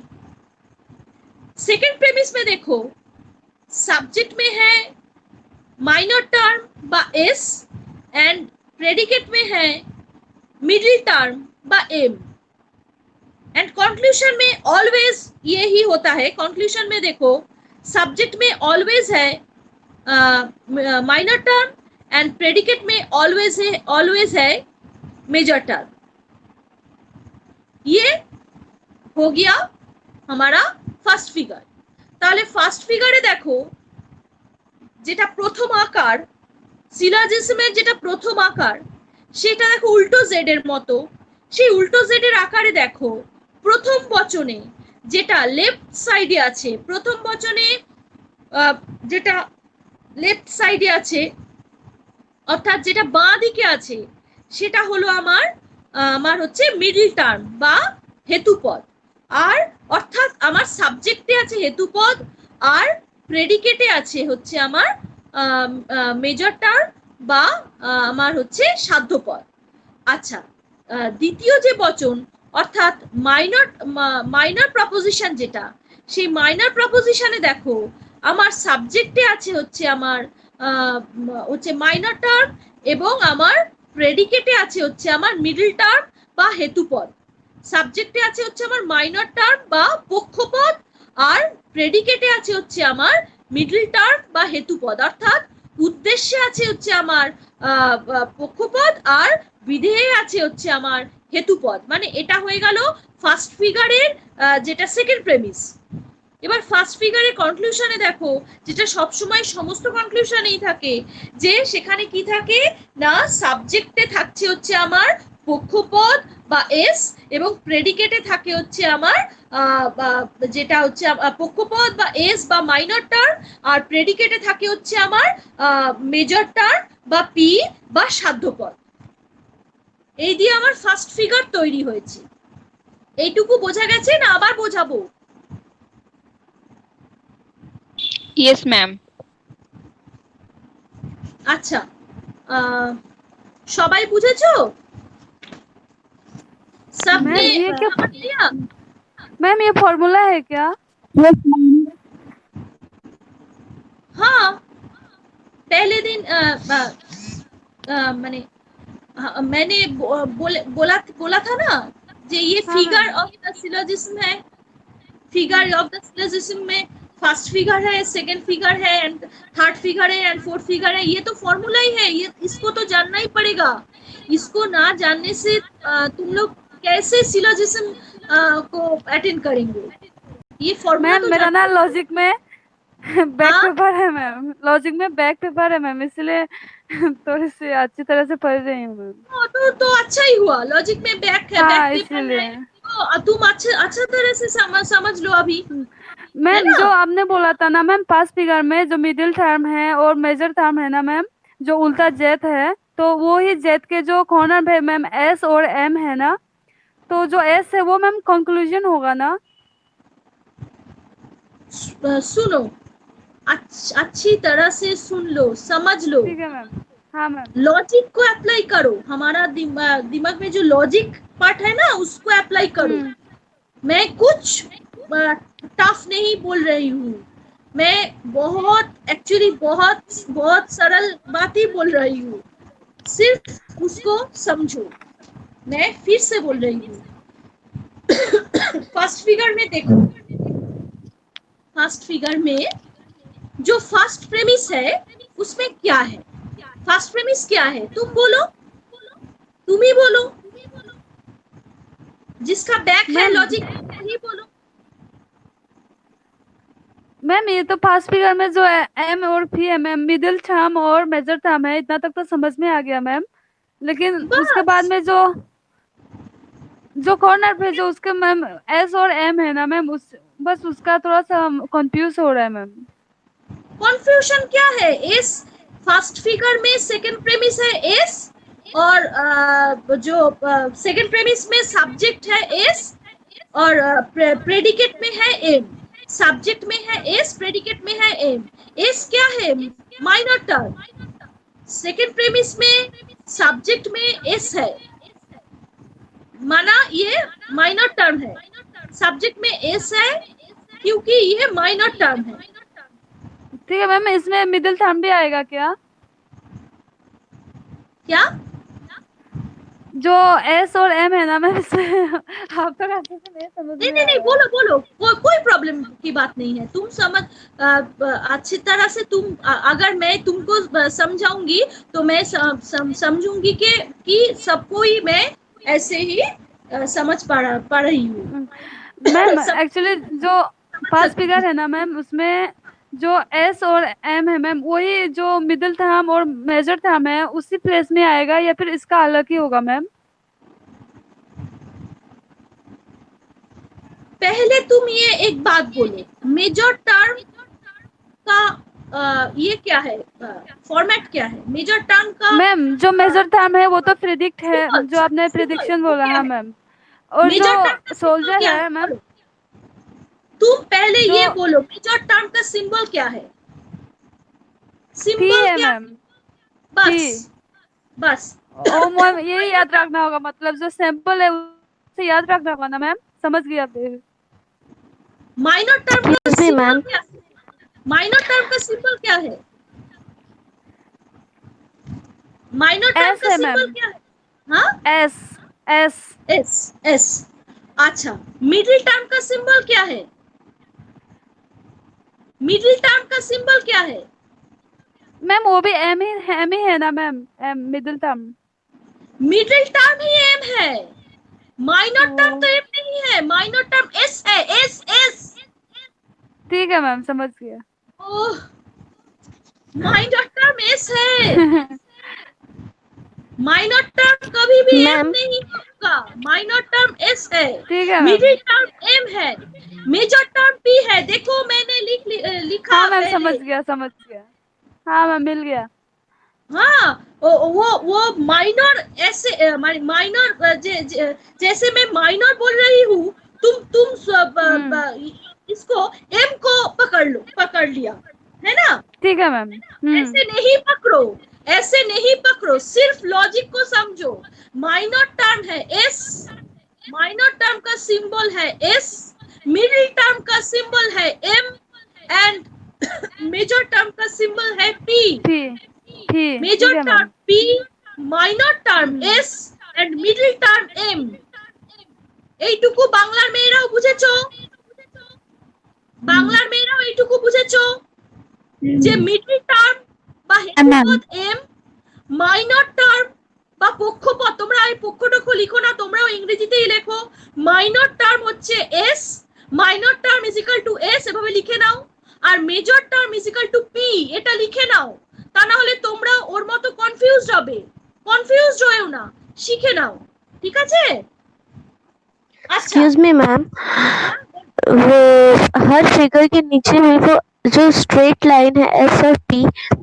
Speaker 2: सेकेंड प्रेमिस में देखो सब्जेक्ट में है माइनर टर्म बा एस एंड प्रेडिकेट में है मिडिल टर्म बा एम एंड कंक्लूजन में ऑलवेज ये ही होता है। कंक्लूजन में देखो सब्जेक्ट में ऑलवेज है माइनर टर्म एंड प्रेडिकेट में ऑलवेज है मेजर टर्म। ये हो गया हमारा फर्स्ट फिगर। তাহলে ফার্স্ট ফিগারে দেখো যেটা প্রথম আকার, সিলোজিজমের যেটা প্রথম আকার, সেটা দেখো উল্টো জেড এর মতো। সেই উল্টো জেড এর আকারে দেখো প্রথম বচনে যেটা লেফট সাইডে আছে, প্রথম বচনে যেটা লেফট সাইডে আছে, অর্থাৎ যেটা বাঁ দিকে আছে, সেটা হলো আমার হচ্ছে মিডল টার্ম বা হেতুপদ। আর অর্থাৎ আমার সাবজেক্টে আছে হেতুপদ, আর প্রেডিকেটে আছে হচ্ছে আমার মেজর টার্ম বা আমার হচ্ছে সাধ্যপদ। আচ্ছা, দ্বিতীয় যে বচন অর্থাৎ মাইনর প্রপোজিশন যেটা, সেই মাইনর প্রপোজিশনে দেখো আমার সাবজেক্টে আছে হচ্ছে আমার হচ্ছে মাইনর টার্ম, এবং আমার প্রেডিকেটে আছে হচ্ছে আমার মিডল টার্ম বা হেতুপদ। সাবজেক্টে আছে হচ্ছে আমার মাইনর টার্ম বা পক্ষপদ, আর প্রেডিকেটে আছে হচ্ছে আমার মিডল টার্ম বা হেতুপদ। অর্থাৎ উদ্দেশ্যে আছে হচ্ছে আমার পক্ষপদ, আর বিধেয়ে আছে হচ্ছে আমার হেতুপদ। মানে এটা হয়ে গেল ফার্স্ট ফিগারের যেটা সেকেন্ড প্রেমিস। এবার ফার্স্ট ফিগারের কনক্লুশনে দেখো, যেটা সবসময় সমস্ত কনক্লুশনেই থাকে, যে সেখানে কি থাকে না, সাবজেক্টে থাকছে হচ্ছে আমার পক্ষপদ বা এস, এবং প্রেডিকেটে থাকে হচ্ছে আমার যেটা হচ্ছে পক্ষপদ বা এস বা মাইনর টার্ম, আর প্রেডিকেটে থাকে হচ্ছে আমার মেজর টার্ম বা পি বা সাধ্যপদ। এই দিয়ে আমার ফার্স্ট ফিগার তৈরি হয়েছে। এইটুকু বোঝা গেছে না আবার বোঝাবো?
Speaker 3: Yes, ma'am.
Speaker 2: আচ্ছা, সবাই বুঝেছো? सबने
Speaker 1: मैम ये क्या
Speaker 2: समझ लिया?
Speaker 1: मैम ये फॉर्मूला है क्या?
Speaker 2: हाँ, पहले दिन मैंने मैंने बोला था ना, जे ये
Speaker 1: हाँ,
Speaker 2: फिगर
Speaker 1: हाँ।
Speaker 2: ऑफ द सिलोजिज्म है। फिगर ऑफ द सिलोजिज्म में फर्स्ट फिगर है, सेकंड फिगर है, एंड थर्ड फिगर है, एंड फोर्थ फिगर है। ये तो फॉर्मूला ही है, ये इसको तो जानना ही पड़ेगा। इसको ना जानने से तुम लोग कैसे सिलोजिज्म को अटेंड करेंगे? ये फॉर्मूला
Speaker 1: मैम
Speaker 2: तो
Speaker 1: मेरा ना
Speaker 2: जानना
Speaker 1: लॉजिक में बैक
Speaker 2: हाँ?
Speaker 1: पेपर है मैम, लॉजिक में बैक पेपर है मैम, इसलिए थोड़ी सी अच्छी तरह से पढ़ रही हूँ मैम।
Speaker 2: तो अच्छा ही हुआ, लॉजिक में बैक है,
Speaker 1: हाँ,
Speaker 2: बैक पेपर
Speaker 1: इसीलिए।
Speaker 2: है, तो तुम अच्छा तरह से समझ लो अभी। है
Speaker 1: मैम
Speaker 2: ना?
Speaker 1: जो आपने बोला था ना मैम, फर्स्ट फिगर में जो मिडिल टर्म है और मेजर टर्म है ना मैम, जो उल्टा जेथ है, तो वो ही जेथ के जो कॉर्नर पे मैम एस और एम है ना, तो जो एस है वो मैम कंक्लूजन होगा ना?
Speaker 2: सुनो, अच्छी तरह से सुन लो, समझ लो,
Speaker 1: ठीक है मैम। हाँ मैम।
Speaker 2: लॉजिक को अप्लाई करो। हमारा दिमाग में जो लॉजिक पार्ट है ना, उसको अप्लाई करो। मैं कुछ टफ नहीं बोल रही हूँ, मैं एक्चुअली बहुत सरल बात ही बोल रही हूँ, सिर्फ उसको समझो। मैं फिर से बोल रही हूँ, फर्स्ट फिगर में देखो, फर्स्ट फिगर में जो फर्स्ट प्रेमिस है उसमें क्या है? फर्स्ट प्रेमिस क्या है? तुम बोलो, तुम ही बोलो, जिसका बैक है लॉजिक ही बोलो।
Speaker 1: मैम ये तो फर्स्ट फिगर में जो एम और पी है मैम, मिडिल टर्म और मेजर टर्म है, इतना तक तो समझ में आ गया मैम। लेकिन उसके बाद में जो कॉर्नर पे जो उसके मैम एस और एम है ना मैम, बस उसका थोड़ा सा कंफ्यूज हो रहा है मैम।
Speaker 2: कंफ्यूजन क्या है? एस फर्स्ट फिगर में सेकंड प्रेमिस है एस, और जो सेकंड प्रेमिस में सब्जेक्ट है एस, और प्रेडिकेट में है एम। सब्जेक्ट में है एस, प्रेडिकेट में है एम। एस क्या है? Minor term. सेकंड प्रेमिस में सब्जेक्ट में एस है, माना ये माइनर टर्म है, सब्जेक्ट में एस है क्योंकि ये माइनर टर्म है।
Speaker 1: ठीक है मैम, इसमें मिडिल टर्म भी आएगा क्या?
Speaker 2: क्या?
Speaker 1: जो एस और एम है ना मैम, इसमें आप तो अच्छे से नहीं समझ में
Speaker 2: नहीं, बोलो, कोई प्रॉब्लम की बात नहीं है। तुम समझ अच्छी तरह से, तुम अगर मैं तुमको समझाऊंगी तो मैं समझूंगी कि सबको ही मैं ऐसे ही समझ पा रही हूँ।
Speaker 1: मैम एक्चुअली जो फर्स्ट फिगर है ना मैम, उसमें जो एस और एम है मैम, वही जो मिडिल टर्म और मेजर टर्म है उसी प्लेस में आएगा या फिर इसका अलग ही होगा मैम?
Speaker 2: पहले तुम ये एक बात बोलो, मेजर टर्म का ये क्या है, फॉर्मेट क्या है मेजर टर्म का?
Speaker 1: मैम जो मेजर टर्म है वो तो प्रिडिक्ट है,
Speaker 2: Symbol,
Speaker 1: जो आपने
Speaker 2: symbol,
Speaker 1: प्रिडिक्शन
Speaker 2: वो
Speaker 1: बोला
Speaker 2: क्या
Speaker 1: है
Speaker 2: है?
Speaker 1: मैम। और
Speaker 2: मेजर टर्म का
Speaker 1: जो
Speaker 2: symbol
Speaker 1: सोल्जर
Speaker 2: क्या
Speaker 1: है मैम,
Speaker 2: बोलो। तुम पहले
Speaker 1: जो
Speaker 2: ये बोलो, मेजर टर्म का सिंबल क्या है?
Speaker 1: थी
Speaker 2: सिंबल
Speaker 1: है
Speaker 2: क्या?
Speaker 1: मैम,
Speaker 2: बस
Speaker 1: थी।
Speaker 2: बस
Speaker 1: ओ मैम यही याद रखना होगा, मतलब जो सैंपल है उसे याद रखना होगा ना मैम, समझ गया फिर।
Speaker 2: माइनर टर्म का
Speaker 4: Excuse me,
Speaker 2: सिंबल
Speaker 4: ma'am.
Speaker 2: क्या है? माइनर टर्म का सिंबल क्या है? माइनर टर्म
Speaker 1: एस
Speaker 2: का
Speaker 1: है
Speaker 2: सिंबल
Speaker 1: मैम,
Speaker 2: क्या है? हाँ,
Speaker 1: एस एस।
Speaker 2: S S. अच्छा, मिडिल टर्म का सिंबल क्या है? मिडिल टर्म का सिंबल क्या है?
Speaker 1: मैम वो भी एम ही है ना ma'am, M middle term.
Speaker 2: Middle term ही एम है, माइनर टर्म
Speaker 1: ओ
Speaker 2: तो एम नहीं है, माइनर टर्म एस है, एस एस।
Speaker 1: ठीक है मैम, समझ गया।
Speaker 2: ओह, माइनर टर्म एस है, माइनर टर्म कभी भी एम
Speaker 4: Ma'am,
Speaker 2: नहीं होगा, माइनर टर्म एस है,
Speaker 1: ठीक है मैम।
Speaker 2: मिडिल टर्म एम है, मेजर टर्म पी है। देखो मैंने लिखा
Speaker 1: हाँ मैम समझ
Speaker 2: पहले।
Speaker 1: गया, समझ गया। हाँ मैम मिल गया।
Speaker 2: हाँ, वो माइनर ऐसे माइनर जैसे मैं माइनर बोल रही हूँ, तुम
Speaker 1: हम्म,
Speaker 2: इसको एम को पकड़ लिया, है ना?
Speaker 1: ठीक है मैम।
Speaker 2: ऐसे नहीं पकड़ो, ऐसे नहीं पकड़ो, सिर्फ लॉजिक को समझो। माइनर टर्म है एस, माइनर टर्म का सिंबल है एस, मिडिल टर्म का सिंबल है एम, एंड मेजर टर्म का सिंबल है पी।
Speaker 1: थी थी ठीक
Speaker 2: मेजर
Speaker 1: है
Speaker 2: term
Speaker 1: ma'am.
Speaker 2: P, minor term
Speaker 1: hmm,
Speaker 2: S and middle term M। এইটুকু বাংলার মেয়েরাও বুঝেছো? বাংলার মেয়েরাও এইটুকু বুঝেছো যে মিডল টার্ম বা হেতুপদ M, মাইনর টার্ম বা পক্ষপদ, তোমরা এই পক্ষটক্ষ লিখো না, তোমরাও ইংরেজিতেই লেখো। মাইনর টার্ম হচ্ছে S, minor term is equal to S, এভাবে লিখে নাও। আর major term is equal to P, এটা লিখে নাও। তা না হলে তোমরা ওর মতো কনফিউজড হবে, কনফিউজড হয়েও না, শিখে নাও, ঠিক আছে? আচ্ছা,
Speaker 4: excuse me, ma'am. वो हर फिगर के नीचे में वो जो स्ट्रेट लाइन है एस और पी,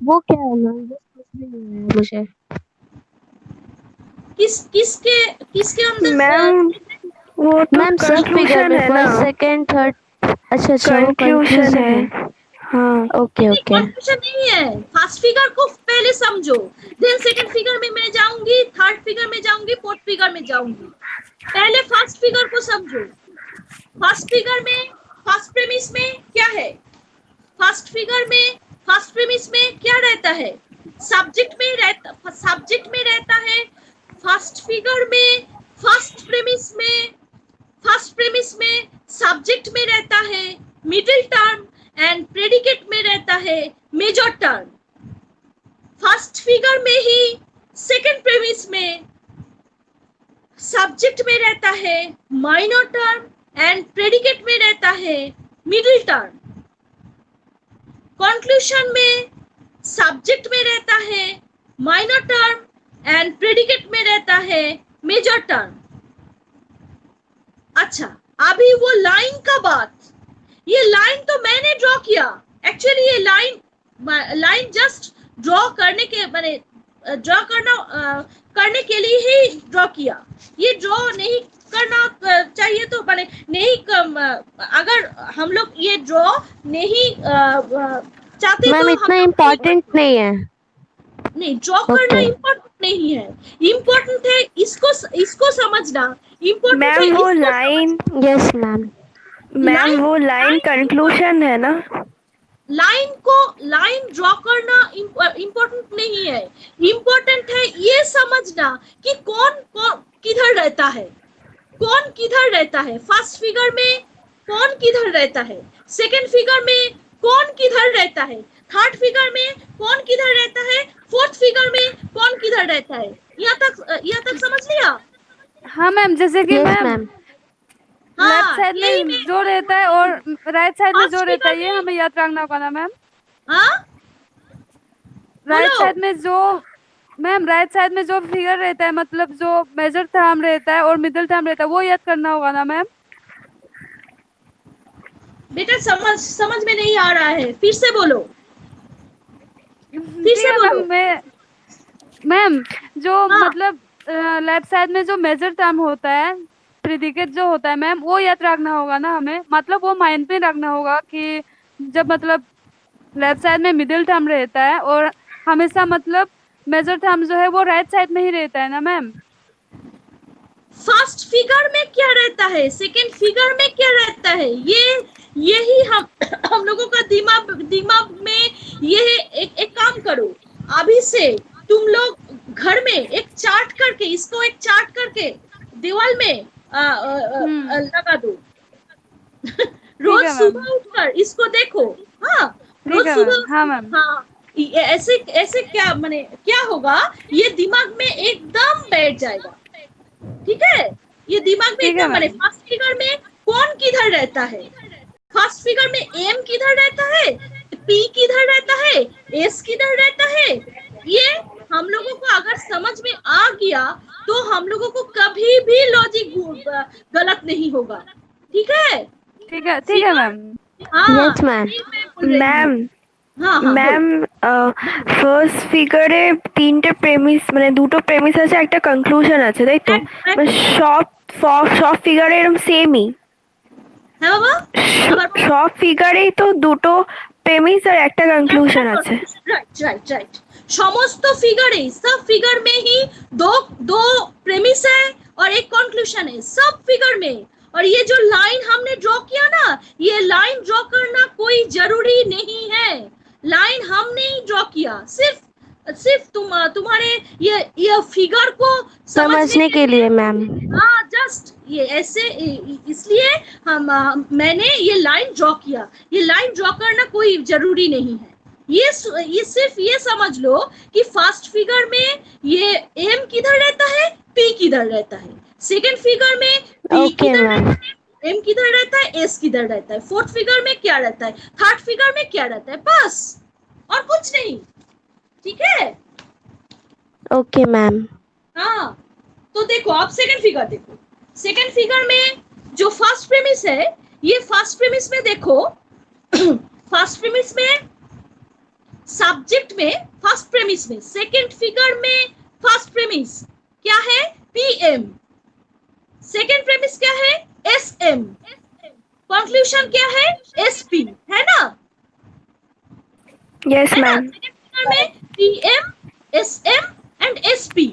Speaker 4: वो क्या है मैम? वो समझ में नहीं आया मुझे।
Speaker 2: किसके किसके अंदर
Speaker 5: मैम वो तो
Speaker 4: मैम सब फिगर
Speaker 5: कंक्लूजन
Speaker 4: में
Speaker 5: है ना,
Speaker 4: फर्स्ट सेकंड थर्ड। अच्छा अच्छा, वो
Speaker 5: कंक्लूजन
Speaker 4: कंक्लूजन
Speaker 5: है।
Speaker 4: है।
Speaker 5: हाँ
Speaker 4: ओके
Speaker 2: नहीं,
Speaker 4: ओके।
Speaker 2: कंफ्यूजन नहीं है। फर्स्ट फिगर को पहले समझो, देन सेकंड फिगर में मैं जाऊंगी, थर्ड फिगर में जाऊंगी, फोर्थ फिगर में जाऊंगी। पहले फर्स्ट फिगर को समझो। फर्स्ट फिगर में, फर्स्ट प्रेमिस में क्या है? फर्स्ट फिगर में, फर्स्ट प्रेमिस में क्या रहता है? सब्जेक्ट में रहता है। फर्स्ट फिगर में, फर्स्ट प्रेमिस में सब्जेक्ट में रहता है मिडिल टर्म, एंड प्रेडिकेट में रहता है मेजर टर्म। फर्स्ट फिगर में ही सेकंड प्रेमिस में सब्जेक्ट में रहता है माइनर टर्म, एंड प्रेडिकेट में रहता है मिडिल टर्म। कंक्लूजन में सब्जेक्ट में रहता है माइनर टर्म, एंड प्रेडिकेट में रहता है मेजर टर्म। अच्छा, अभी वो लाइन का बात, ये लाइन तो मैंने ड्रॉ किया, एक्चुअली ये लाइन जस्ट ड्रॉ करने के मैंने ड्रॉ करने के लिए ही ड्रॉ किया। ये ड्रॉ नहीं करना चाहिए तो मैंने नहीं अगर हम लोग ये ड्रॉ नहीं चाहते
Speaker 4: मैम
Speaker 2: तो
Speaker 4: इतना
Speaker 2: हम लोग
Speaker 4: इम्पोर्टेंट नहीं है।
Speaker 2: नहीं, ड्रॉ करना
Speaker 4: ओके
Speaker 2: इम्पोर्टेंट नहीं है, इम्पोर्टेंट है इसको समझना, इम्पोर्टेंट है
Speaker 5: मैम वो
Speaker 2: इसको
Speaker 5: लाइन,
Speaker 4: यस मैम।
Speaker 5: मैम वो लाइन कंक्लूजन है ना।
Speaker 2: लाइन ड्रॉ करना इम्पोर्टेंट नहीं है, इम्पोर्टेंट है ये समझना कि कौन किधर रहता है, कौन किधर रहता है। फर्स्ट फिगर में कौन किधर रहता है, सेकंड फिगर में कौन किधर रहता है, थर्ड फिगर में कौन किधर रहता है, फोर्थ फिगर में कौन किधर रहता है। यहाँ तक समझ लिया?
Speaker 1: हाँ मैम, जैसे कि
Speaker 4: yes
Speaker 1: ma'am
Speaker 4: ma'am.
Speaker 1: Left side
Speaker 2: यही
Speaker 1: में
Speaker 2: मैं
Speaker 1: जो रहता है और राइट साइड में
Speaker 2: फर्स्ट
Speaker 1: जो रहता है,
Speaker 2: फिगर
Speaker 1: ये
Speaker 2: में,
Speaker 1: हमें याद रखना होगा ना मैम।
Speaker 2: हाँ
Speaker 1: राइट
Speaker 2: बोलो।
Speaker 1: साइड में जो मैम राइट साइड में जो फिगर रहता है, मतलब जो मेजर टर्म रहता है और मिडिल टर्म रहता है, वो याद करना होगा ना मैम।
Speaker 2: बेटा समझ में नहीं आ रहा है, फिर से बोलो, फिर
Speaker 1: ठीक
Speaker 2: से
Speaker 1: है
Speaker 2: बोलो।
Speaker 1: मैम जो
Speaker 2: हाँ
Speaker 1: मतलब लेफ्ट साइड में जो मेजर टर्म होता है, प्रीडिकेट जो होता है मैम, वो याद रखना होगा ना हमें, मतलब वो माइंड में रखना होगा कि जब मतलब लेफ्ट साइड में मिडिल टर्म रहता है और हमेशा मतलब मेजर टर्म जो है वो राइट साइड में ही रहता है ना मैम।
Speaker 2: फर्स्ट फिगर में क्या रहता है, सेकंड फिगर में क्या रहता है, यही हम हम लोगों का दिमाग में ये एक काम करो, अभी से तुम लोग घर में एक चार्ट करके, इसको एक चार्ट करके दीवार में लगा दो।
Speaker 1: ठीक
Speaker 2: रोज
Speaker 1: है मैम।
Speaker 2: सुबह उठकर इसको देखो। हाँ
Speaker 1: ठीक
Speaker 2: रोज
Speaker 1: है मैम। हाँ
Speaker 2: सुबह,
Speaker 1: मैम।
Speaker 2: हाँ ऐसे ऐसे क्या माने क्या होगा, ये दिमाग में एकदम बैठ जाएगा। ठीक है, ये दिमाग में
Speaker 1: ठीक है
Speaker 2: एकदम माने
Speaker 1: मैम।
Speaker 2: फर्स्ट फिगर में कौन किधर रहता है, फर्स्ट फिगर में एम किधर रहता है, पी किधर रहता है, एस किधर रहता है, ये हम लोगों को अगर समझ में आ गया तो हम लोगों को कभी भी लॉजिक गलत नहीं होगा। ठीक है,
Speaker 1: ठीक है
Speaker 2: फिगर,
Speaker 1: मैम।
Speaker 2: हाँ
Speaker 4: यस मैम।
Speaker 2: यही मैं बोल रही हूँ।
Speaker 5: मैम
Speaker 2: हाँ हाँ बोलो।
Speaker 5: ম্যাম ফার্স্ট ফিগারে তিনটে প্রেমিস মানে দুটো প্রেমিস আছে একটা কনক্লুশন আছে তাই তো মানে সব ফিগারে এরকম সেমই
Speaker 2: হ্যাঁ বাবা, আবার বলো।
Speaker 5: সব ফিগারেই তো দুটো প্রেমিস আর একটা কনক্লুশন আছে।
Speaker 2: राइट राइट राइट, समस्त फिगर है, सब फिगर में ही दो दो प्रेमिस है और एक कंक्लूजन है, सब फिगर में। और ये जो लाइन हमने ड्रॉ किया ना, ये लाइन ड्रॉ करना कोई जरूरी नहीं है, लाइन हमने ही ड्रॉ किया, सिर्फ सिर्फ तुम्हारे ये फिगर को समझने
Speaker 4: समझने
Speaker 2: के
Speaker 4: के
Speaker 2: लिए।
Speaker 4: लिए मैम।
Speaker 2: हाँ जस्ट ये ऐसे इसलिए मैंने ये लाइन ड्रॉ किया, ये लाइन ड्रॉ करना कोई जरूरी नहीं है। ये सिर्फ ये समझ लो कि फर्स्ट फिगर में ये एम किधर रहता है, पी किधर रहता है, सेकंड फिगर में पी
Speaker 4: ओके
Speaker 2: किधर
Speaker 4: मैम।
Speaker 2: रहता है, एम किधर रहता है, एस किधर रहता है, फोर्थ फिगर में क्या रहता है, थर्ड फिगर में क्या रहता है, बस और कुछ नहीं। ठीक है,
Speaker 4: ओके मैम।
Speaker 2: हाँ तो देखो आप सेकंड फिगर देखो, सेकंड फिगर में जो फर्स्ट प्रेमिस है, ये फर्स्ट प्रेमिस में देखो फर्स्ट प्रेमिस में सब्जेक्ट में, फर्स्ट प्रेमिस में, सेकंड फिगर में फर्स्ट प्रेमिस क्या है, पीएम, सेकंड प्रेमिस क्या है, एसएम, कंक्लूजन क्या है, एसपी, है ना,
Speaker 5: यस
Speaker 2: है ना,
Speaker 5: मैम।
Speaker 2: सेकंड फिगर में पीएम, एसएम एंड एसपी।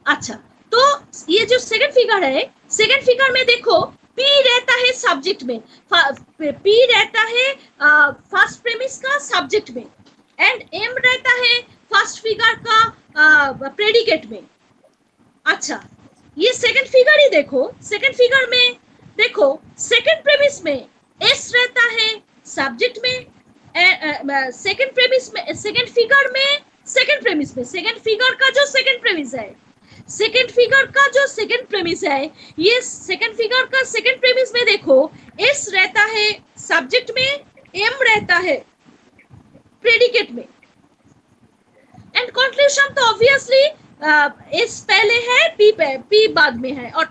Speaker 2: अच्छा तो ये जो सेकंड फिगर है, सेकंड फिगर में देखो पी रहता है सब्जेक्ट में, पी रहता है फर्स्ट प्रेमिस का सब्जेक्ट में, एंड एम रहता है फर्स्ट फिगर का प्रेडिकेट में। अच्छा ये सेकंड फिगर ही देखो, सेकंड फिगर में देखो सेकंड प्रेमिस में एस रहता है सब्जेक्ट में, सेकंड प्रेमिस में, सेकंड फिगर में, सेकंड प्रेमिस में, सेकंड फिगर का जो सेकंड प्रेमिस है, सेकंड फिगर का जो सेकंड प्रेमिस है, ये सेकंड फिगर का सेकंड प्रेमिस में देखो एस रहता है सब्जेक्ट में, एम रहता है प्रेडिकेट में, एंड कंक्लूजन तो ऑब्वियसली एस पहले है, पी बाद में है, और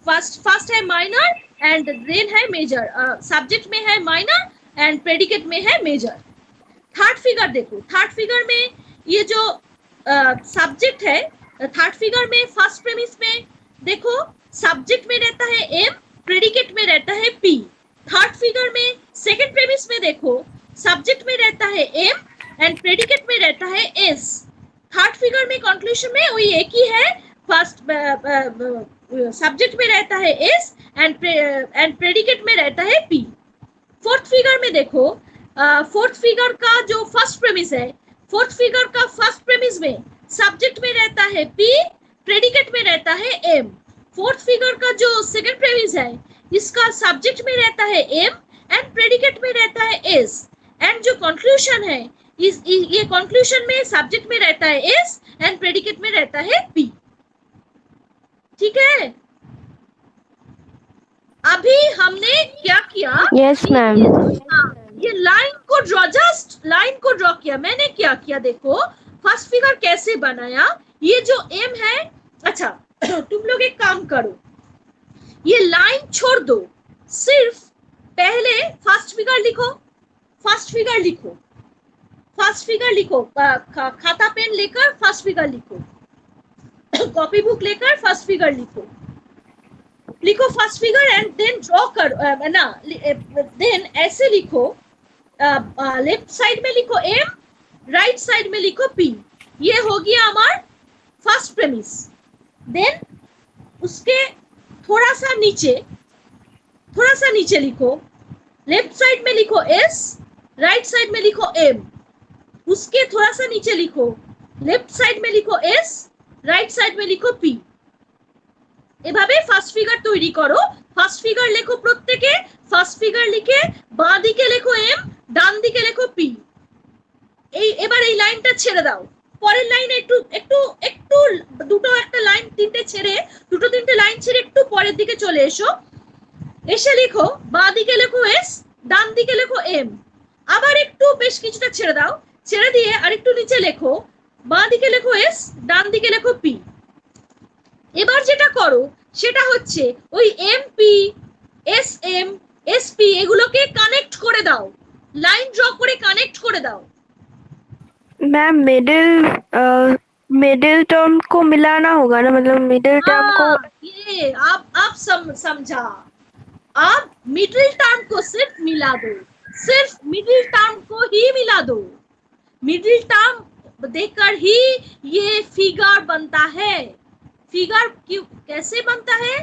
Speaker 2: फर्स्ट है माइनर एंड देन है मेजर, सब्जेक्ट में है माइनर एंड प्रेडिकेट में है मेजर। थर्ड फिगर देखो, थर्ड फिगर में ये जो सब्जेक्ट है, थर्ड फिगर में फर्स्ट प्रेमिस में देखो सब्जेक्ट में रहता है एम, प्रेडिकेट में रहता है पी। थर्ड फिगर में सेकंड प्रेमिस में देखो सब्जेक्ट में रहता है एम एंड प्रेडिकेट में रहता है एस। थर्ड फिगर में कंक्लूजन में वही एक ही है, फर्स्ट सब्जेक्ट में रहता है एस एंड प्रेडिकेट में रहता है पी। फोर्थ फिगर में देखो, फोर्थ फिगर का जो फर्स्ट प्रेमिस है, फोर्थ फिगर का फर्स्ट प्रेमिस में सब्जेक्ट में रहता है पी, प्रेडिकेट में रहता है एम। फोर्थ फिगर का जो सेकंड प्रेमिस है, इसका सब्जेक्ट में रहता है एम एंड प्रेडिकेट में रहता है एस, एंड जो कंक्लूजन है ये कंक्लूजन में सब्जेक्ट में रहता है एस एंड प्रेडिकेट में रहता है पी। ठीक है, अभी हमने क्या किया?
Speaker 4: Yes ma'am.
Speaker 2: हाँ, ये लाइन को ड्रॉ, जस्ट लाइन को ड्रॉ किया। मैंने क्या किया देखो, फर्स्ट फिगर कैसे बनाया। ये जो एम है, अच्छा तुम लोग एक काम करो, ये लाइन छोड़ दो, सिर्फ पहले फर्स्ट फिगर लिखो, फर्स्ट फिगर लिखो, फर्स्ट फिगर लिखो, खाता पेन लेकर फर्स्ट फिगर लिखो, कॉपी बुक लेकर फर्स्ट फिगर लिखो, लिखो first figure and then draw करो ना, देन ऐसे लिखो, लेफ्ट साइड में लिखो एम, राइट साइड में लिखो पी। ये हो गया हमार फर्स्ट प्रेमिस। देन उसके थोड़ा सा नीचे लिखो, लेफ्ट साइड में लिखो एस, राइट साइड में लिखो एम। उसके थोड़ा सा नीचे लिखो, लेफ्ट साइड में लिखो एस, রাইট সাইড মে লিখো পি। এভাবে ফার্স্ট ফিগার তৈরি করো। ফার্স্ট ফিগার লেখো প্রত্যেকে, ফার্স্ট ফিগার লিখে বাঁ দিকে লেখো এম, ডান দিকে লেখো পি। এবার এই লাইনটা ছেড়ে দাও, পরের লাইনে একটু একটু একটু দুটো একটা লাইন তিনটে ছেড়ে, দুটো তিনটে লাইন ছেড়ে একটু পরের দিকে চলে এসো, এসে লিখো বাঁ দিকে লেখো এস, ডান দিকে লেখো এম। আবার একটু বেশ কিছুটা ছেড়ে দাও, ছেড়ে দিয়ে আরেকটু নিচে লেখো বাঁ দিকে লেখো এস, ডান দিকে লেখো পি। এবার যেটা করো সেটা হচ্ছে ওই এমপি, এস এম, এসপি এগুলোকে কানেক্ট করে দাও, লাইন ড্র করে কানেক্ট করে দাও।
Speaker 5: मैम मिडिल टर्म को मिलाना होगा ना, मतलब मिडिल टर्म को।
Speaker 2: ये आप समझा, आप मिडिल टर्म को सिर्फ मिला दो, सिर्फ मिडिल टर्म को ही मिला दो। मिडिल टर्म देखकर ही ये फिगर बनता है। फिगर क्यों कैसे बनता है?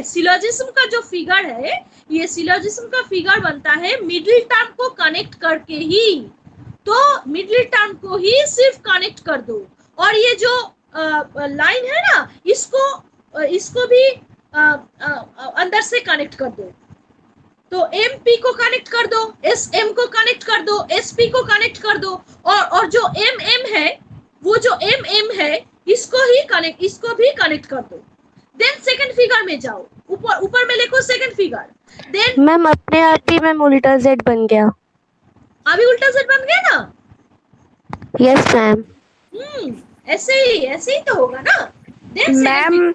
Speaker 2: सिलोजिज्म का जो फिगर है, ये सिलोजिज्म का फिगर बनता है मिडिल टर्म को कनेक्ट करके ही। तो मिडिल टर्म को ही सिर्फ कनेक्ट कर दो, और ये जो लाइन है ना, इसको भी अंदर से कनेक्ट कर दो। तो एम पी को कनेक्ट कर दो, एस एम को कनेक्ट कर दो, एस पी को कनेक्ट कर दो, और जो एम एम है, वो जो एम एम है इसको भी कनेक्ट कर दो। देन सेकंड फिगर में जाओ, ऊपर में लिखो सेकंड फिगर। देन
Speaker 4: मैम अपने आप ही मैम उल्टा जेड बन गया।
Speaker 2: अभी उल्टा सेट बन गया ना?
Speaker 4: Yes ma'am.
Speaker 2: ऐसे ही तो होगा ना। Then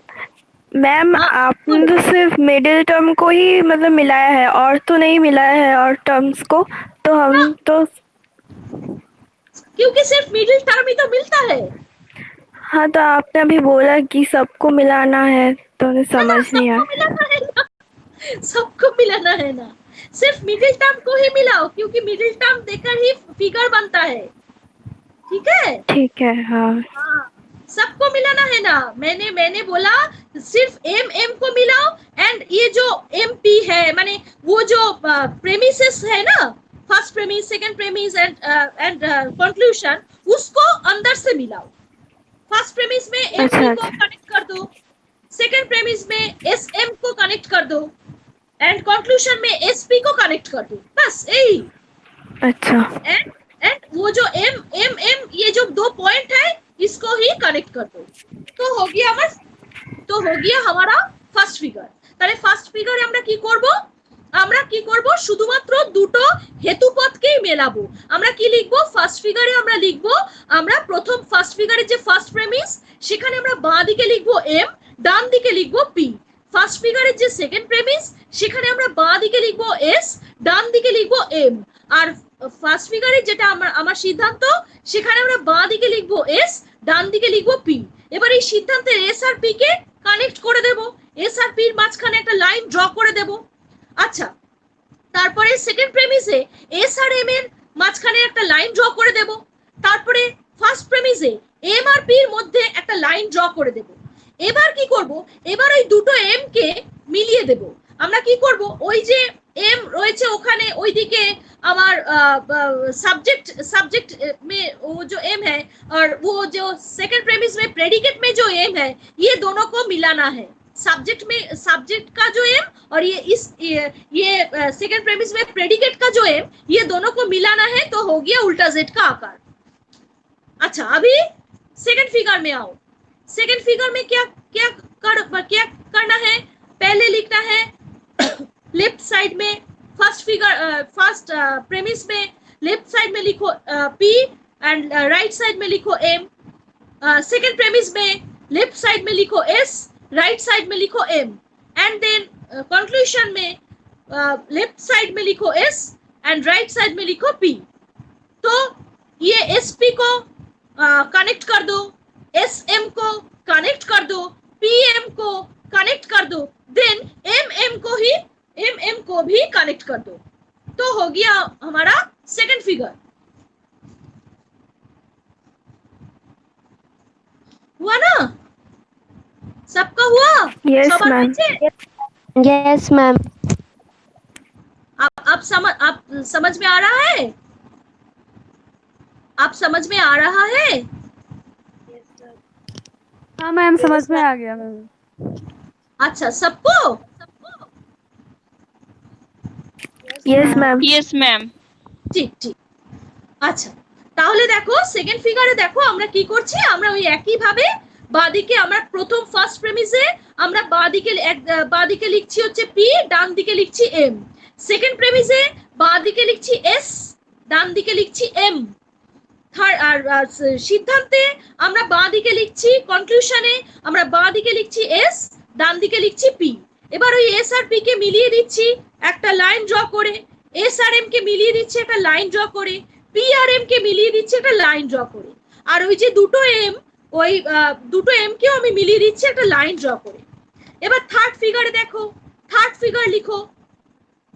Speaker 5: मैम आपने तो सिर्फ मिडिल टर्म को ही मतलब मिलाया है, और तो नहीं मिलाया है और टर्म्स को, तो हम तो
Speaker 2: क्योंकि सिर्फ मिडिल टर्म ही तो मिलता है।
Speaker 5: हाँ, तो आपने अभी बोला कि सबको मिलाना है, तो मुझे समझ नहीं आया।
Speaker 2: सबको मिलाना है ना, सिर्फ मिडिल टर्म को ही मिलाओ, क्योंकि मिडिल टर्म देकर ही फिगर बनता है। ठीक है?
Speaker 5: ठीक है। हाँ,
Speaker 2: सबको मिलाना है ना। मैंने बोला सिर्फ एम एम को मिलाओ, एंड ये जो एम पी है, माने वो जो प्रेमिसेस है ना, first premise, second premise and conclusion, उसको अंदर से मिलाओ। फर्स्ट प्रेमिस में एम पी को कनेक्ट कर दो, सेकंड प्रेमिस में एस एम को कनेक्ट कर दो, एंड कंक्लूजन में एस पी को कनेक्ट कर दो। बस यही।
Speaker 5: अच्छा।
Speaker 2: एंड वो जो एम एम एम ये जो दो पॉइंट है, इसको ही कनेक्ट कर दो। तो हो गया हमारा ফার্স্ট ফিগার। তাহলে ফার্স্ট ফিগারে আমরা কি করব? শুধুমাত্র দুটো হেতুপদকেই মেলাবো। আমরা কি লিখবো? ফার্স্ট ফিগারে আমরা লিখবো, আমরা প্রথম ফার্স্ট ফিগারে যে ফার্স্ট প্রেমিস, সেখানে আমরা বাঁ দিকে লিখবো এম, ডান দিকে লিখবো পি। ফার্স্ট ফিগারের যে সেকেন্ড প্রেমিস, সেখানে আমরা বাঁ দিকে লিখবো এস, ডান দিকে লিখবো এম। আর ফার্স্ট ফিগারে যেটা আমার সিদ্ধান্ত, সেখানে আমরা বাঁ দিকে লিখবো এস, ডান দিকে লিখবো পি। এবার এই সিদ্ধান্তের এস আর পি কে কানেক্ট করে দেব, এস আর পির মাঝখানে একটা লাইন ড্র করে দেব। আচ্ছা, তারপরে সেকেন্ড প্রেমিসে এস আর এম এর মাঝখানে একটা লাইন ড্র করে দেব। তারপরে ফার্স্ট প্রেমিসে এম আর পির মধ্যে একটা লাইন ড্র করে দেব। এবার কি করব? এবার ওই দুটো এম কে মিলিয়ে দেব। আমরা কি করব? ওই যে एम রয়েছে ওখানে, ওইদিকে আমার सब्जेक्ट में वो जो एम है, और वो जो सेकंड प्रेमिस में प्रेडिकेट में जो एम है, ये दोनों को मिलाना है। सब्जेक्ट में सब्जेक्ट का जो एम, और ये सेकंड प्रेमिस में प्रेडिकेट का जो एम, ये दोनों को मिलाना है। तो हो गया उल्टा जेड का आकार। अच्छा, अभी सेकंड फिगर में आओ। सेकंड फिगर में क्या करना है? पहले लिखना है लेफ्ट साइड में फर्स्ट फिगर फर्स्ट प्रेमिस में लेफ्ट साइड में लिखो P एंड राइट साइड में लिखो M. सेकेंड प्रेमिस में लेफ्ट साइड में लिखो S, राइट साइड में लिखो M, एंड देन कंक्लूजन में लेफ्ट साइड में लिखो S एंड राइट साइड में लिखो P. तो ये SP को कनेक्ट कर दो, SM को कनेक्ट कर दो, PM को कनेक्ट कर दो, देन MM को भी कनेक्ट कर दो. तो हो गया हमारा सेकंड फिगर. हुआ ना? सबका हुआ?
Speaker 5: Yes,
Speaker 2: सवाल
Speaker 5: ma'am.
Speaker 2: पूछे?
Speaker 4: Yes ma'am.
Speaker 2: आप समझ में आ रहा है? आप समझ में आ रहा है?
Speaker 1: हाँ मैम, समझ में आ गया मैम।
Speaker 2: अच्छा, सबको?
Speaker 5: Yes, ma'am.
Speaker 3: Yes, ma'am.
Speaker 2: ঠিক ঠিক। আচ্ছা, তাহলে দেখো সেকেন্ড ফিগারে দেখো আমরা কি করছি, আমরা ওই একই ভাবে বাঁদিকে আমরা প্রথম ফার্স্ট প্রেমিসে আমরা বাঁদিকে লিখছি হচ্ছে পি, ডান দিকে লিখছি এম। সেকেন্ড প্রেমিসে বাঁদিকে লিখছি এস, ডান দিকে লিখছি এম। আর সিদ্ধান্তে আমরা বাঁদিকে লিখছি, কনক্লুশনে আমরা বাঁদিকে লিখছি এস, ডান দিকে লিখছি পি। এবার ওই এস আর পি কে মিলিয়ে দিচ্ছি একটা লাইন ড্র করে, এস আর এম কে মিলিয়ে দিচ্ছি একটা লাইন ড্র করে, পি আর এম কে মিলিয়ে দিচ্ছি একটা লাইন ড্র করে, আর ওই যে দুটো এম, ওই দুটো এম কেও আমি মিলিয়ে দিচ্ছি একটা লাইন ড্র করে। এবার থার্ড फिगर देखो, थर्ड फिगर लिखो।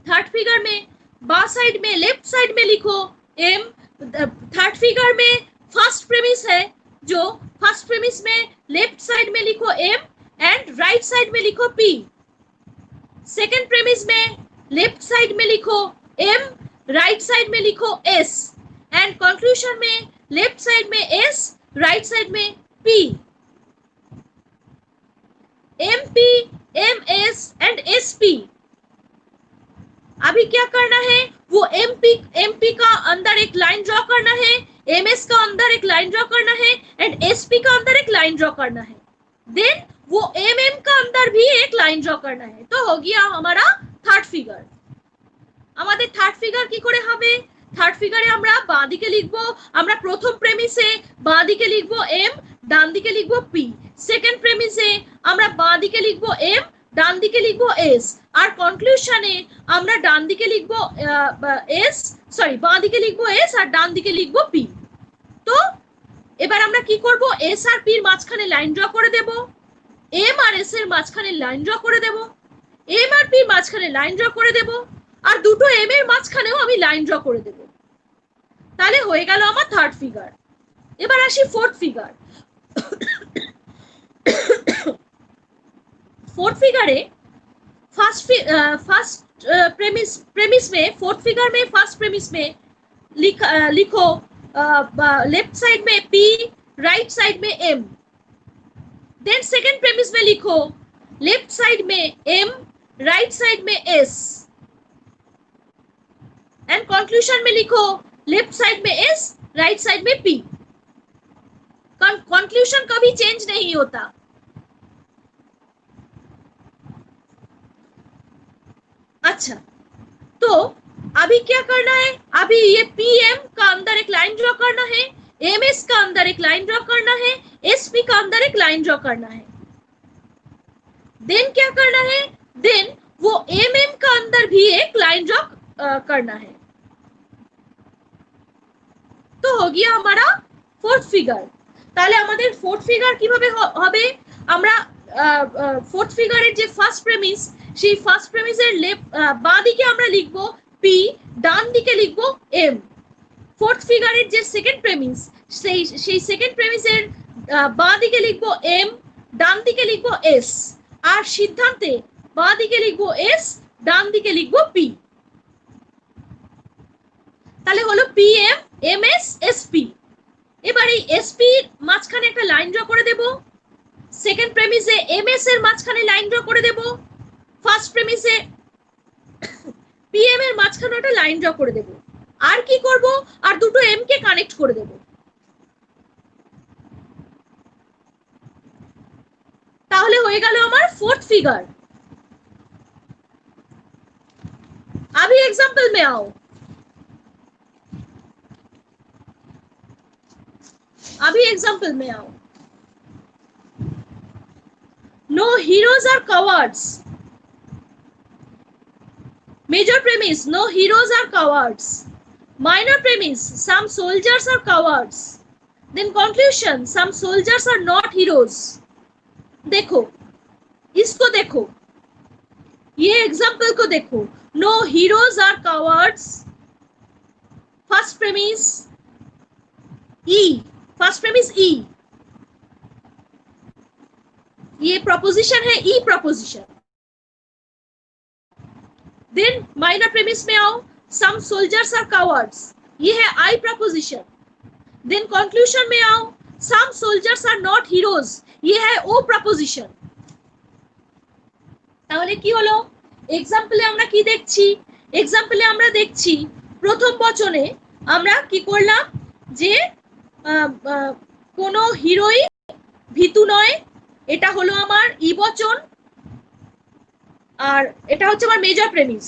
Speaker 2: थर्ड फिगर में बां साइड में लेफ्ट साइड में लिखो एम। थर्ड फिगर में फर्स्ट प्रेमिस है, जो फर्स्ट प्रेमिस में लेफ्ट साइड में लिखो एम एंड राइट साइड में लिखो पी। सेकेंड प्रेमिस में लेफ्ट साइड में लिखो एम, राइट साइड में लिखो एस, एंड कंक्लूजन में लेफ्ट साइड में एस, राइट साइड में P. MP, MS and SP। अभी क्या करना है, वो MP का अंदर एक लाइन ड्रॉ करना है, MS का अंदर एक लाइन ड्रॉ करना है एंड SP का अंदर एक लाइन ड्रॉ करना है, देन वो MM का अंदर भी एक लाइन ड्रॉ करना है। तो हो गया हमारा থার্ড ফিগার। আমাদের থার্ড ফিগার কি করে হবে, থার্ড ফিগারে আমরা বাঁ দিকে লিখবো, আমরা প্রথম প্রেমিসে বাঁ দিকে লিখবো M, ডান দিকে লিখবো P। সেকেন্ড প্রেমিসে আমরা বাঁ দিকে লিখবো M, ডান দিকে লিখবো S, আর কনক্লুশনে আমরা ডান দিকে লিখবো বাঁ দিকে লিখবো S আর ডান দিকে লিখবো P। তো এবার আমরা কি করব, S আর P এর মাঝখানে লাইন ড্র করে দেব, M আর S এর মাঝখানে লাইন ড্র করে দেব, M আর P এর মাঝখানে লাইন ড্র করে দেব, আর দুটো M এর মাঝখানেও আমি লাইন ড্র করে দেব। তাহলে হয়ে গেল আমার থার্ড ফিগার। এবার আসি ফোর্থ ফিগার। फोर्थ फिगर है फर्स्ट प्रेमिस में, फोर्थ फिगर में फर्स्ट प्रेमिस में लिखो लेफ्ट साइड में P, राइट साइड में M। देन सेकंड प्रेमिस में लिखो लेफ्ट साइड में M, राइट साइड में S, एंड कंक्लूजन में लिखो लेफ्ट साइड में S, राइट साइड में P। कंक्लूजन कभी चेंज नहीं होता। अच्छा, तो अभी क्या करना है, अभी ये PM का अंदर एक लाइन ड्रॉ करना है, MS का अंदर एक लाइन ड्रॉ करना है, SP का अंदर एक लाइन ड्रॉ करना है। देन क्या करना है, देन वो MM का अंदर भी एक लाइन ड्रॉ करना है। तो हो गया हमारा फोर्थ फिगर। তাহলে আমাদের ফোর্থ ফিগার কিভাবে হবে, আমরা ফোর্থ ফিগারের যে ফার্স্ট প্রেমিস, সেই ফার্স্ট প্রেমিসের বাঁ দিকে আমরা লিখবো P, ডান দিকে লিখবো M। ফোর্থ ফিগারের যে সেকেন্ড প্রেমিস, সেই সেকেন্ড প্রেমিসের বাঁ দিকে লিখবো M, ডান দিকে লিখবো S, আর সিদ্ধান্তে বাঁ দিকে লিখবো S, ডান দিকে লিখবো P। তাহলে হলো PM, MS, SP। এবার এই SP এর মাঝখানে একটা লাইন ড্র করে দেব, সেকেন্ড প্রেমিসে MS এর মাঝখানে লাইন ড্র করে দেব, ফার্স্ট প্রেমিসে PM এর মাঝখানে একটা লাইন ড্র করে দেব, আর কি করব, আর দুটো M কে কানেক্ট করে দেব। তাহলে হয়ে গেল আমার ফোর্থ ফিগার। अभी एग्जाम्पल में आओ, अभी एग्जाम्पल में आओ। No heroes are cowards. Major premise, no heroes are cowards. Minor premise, some soldiers are cowards. Then conclusion, some soldiers are not heroes. देखो, इसको देखो, ये एग्जाम्पल को देखो। No heroes are cowards. First premise E, first premise E, ये proposition है, ई proposition. Then minor premise में आओ, सम सोल्जर्स आर कावर्ड्स, ये है आई प्रोपोजिशन। देन कंक्लूजन में आओ, सम सोल्जर्स आर नॉट हिरोज, ये है ओ প্রপোজিশন। তাহলে কি হলো, এক্সাম্পলে আমরা কি দেখছি, এক্সাম্পলে আমরা দেখছি প্রথম বচনে আমরা কি করলাম যে কোনো হিরোই ভীতু নয়, এটা হলো আমার ই বচন, আর এটা হচ্ছে আমার মেজর প্রেমিস,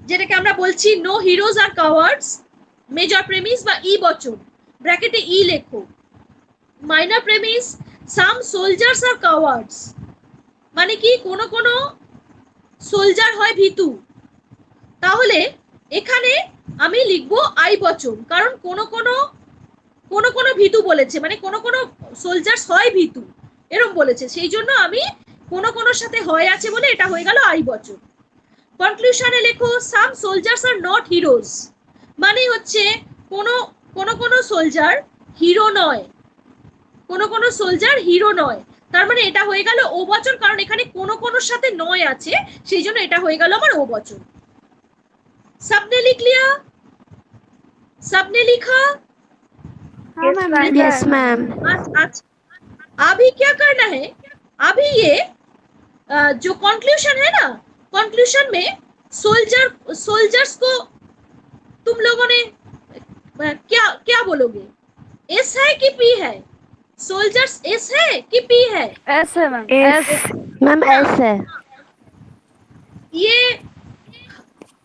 Speaker 2: যেটাকে আমরা বলছি no heroes are cowards, major premise বা ই বচন, ব্র্যাকেটে ই লেখো। Minor premise, some soldiers are cowards, মানে কি কোনো কোনো সোলজার হয় ভীতু, তাহলে এখানে আমি লিখবো আই বচন, কারণ কোনো কোনো ভীতু বলেছে, মানে কোনো কোনো সোলজার্স হয় ভীতু এরকম বলেছে, সেই জন্য আমি কোনো কোনোর সাথে হয় আছে বলে এটা হয়ে গেল আই বচন। কনক্লুশনে লেখো সাম সোলজার্স আর নট হিরোজ, মানে হচ্ছে কোনো কোনো সোলজার হিরো নয়, কোনো কোনো সোলজার হিরো নয়, তার মানে এটা হয়ে গেল ও বচন, কারণ এখানে কোনো কোনোর সাথে নয় আছে, সেই জন্য এটা হয়ে গেল আমার ও বচন। सबने लिख लिया, सबने लिखा?
Speaker 4: Yes ma'am.
Speaker 2: अच्छा, अभी क्या करना है, अभी ये जो कंक्लूजन है ना, कंक्लूजन में सोल्जर्स को तुम लोगों ने क्या क्या बोलोगे, एस है कि पी है? सोल्जर्स एस है कि पी है?
Speaker 1: एस है मैम,
Speaker 5: एस
Speaker 4: मैम एस है।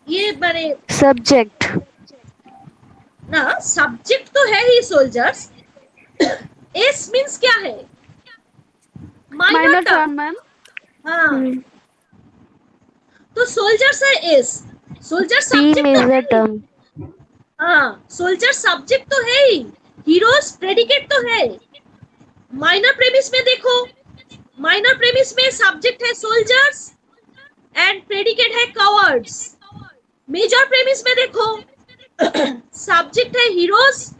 Speaker 2: ये बने
Speaker 4: सब्जेक्ट
Speaker 2: ना, सब्जेक्ट तो है ही सोल्जर्स। एस मींस क्या है?
Speaker 1: Minor term ma'am.
Speaker 2: हाँ, तो सोल्जर्स है एस, सोल्जर
Speaker 4: पी
Speaker 2: सब्जेक्ट तो
Speaker 4: मेजर
Speaker 2: है,
Speaker 4: टर्म।
Speaker 2: हाँ सोल्जर सब्जेक्ट तो है ही, हीरोज प्रेडिकेट तो है। माइनर प्रेमिस में देखो, माइनर प्रेमिस में सब्जेक्ट है सोल्जर्स एंड प्रेडिकेट है कवर्ड्स। मेजर प्रेमिस में देखो सब्जेक्ट है हीरोज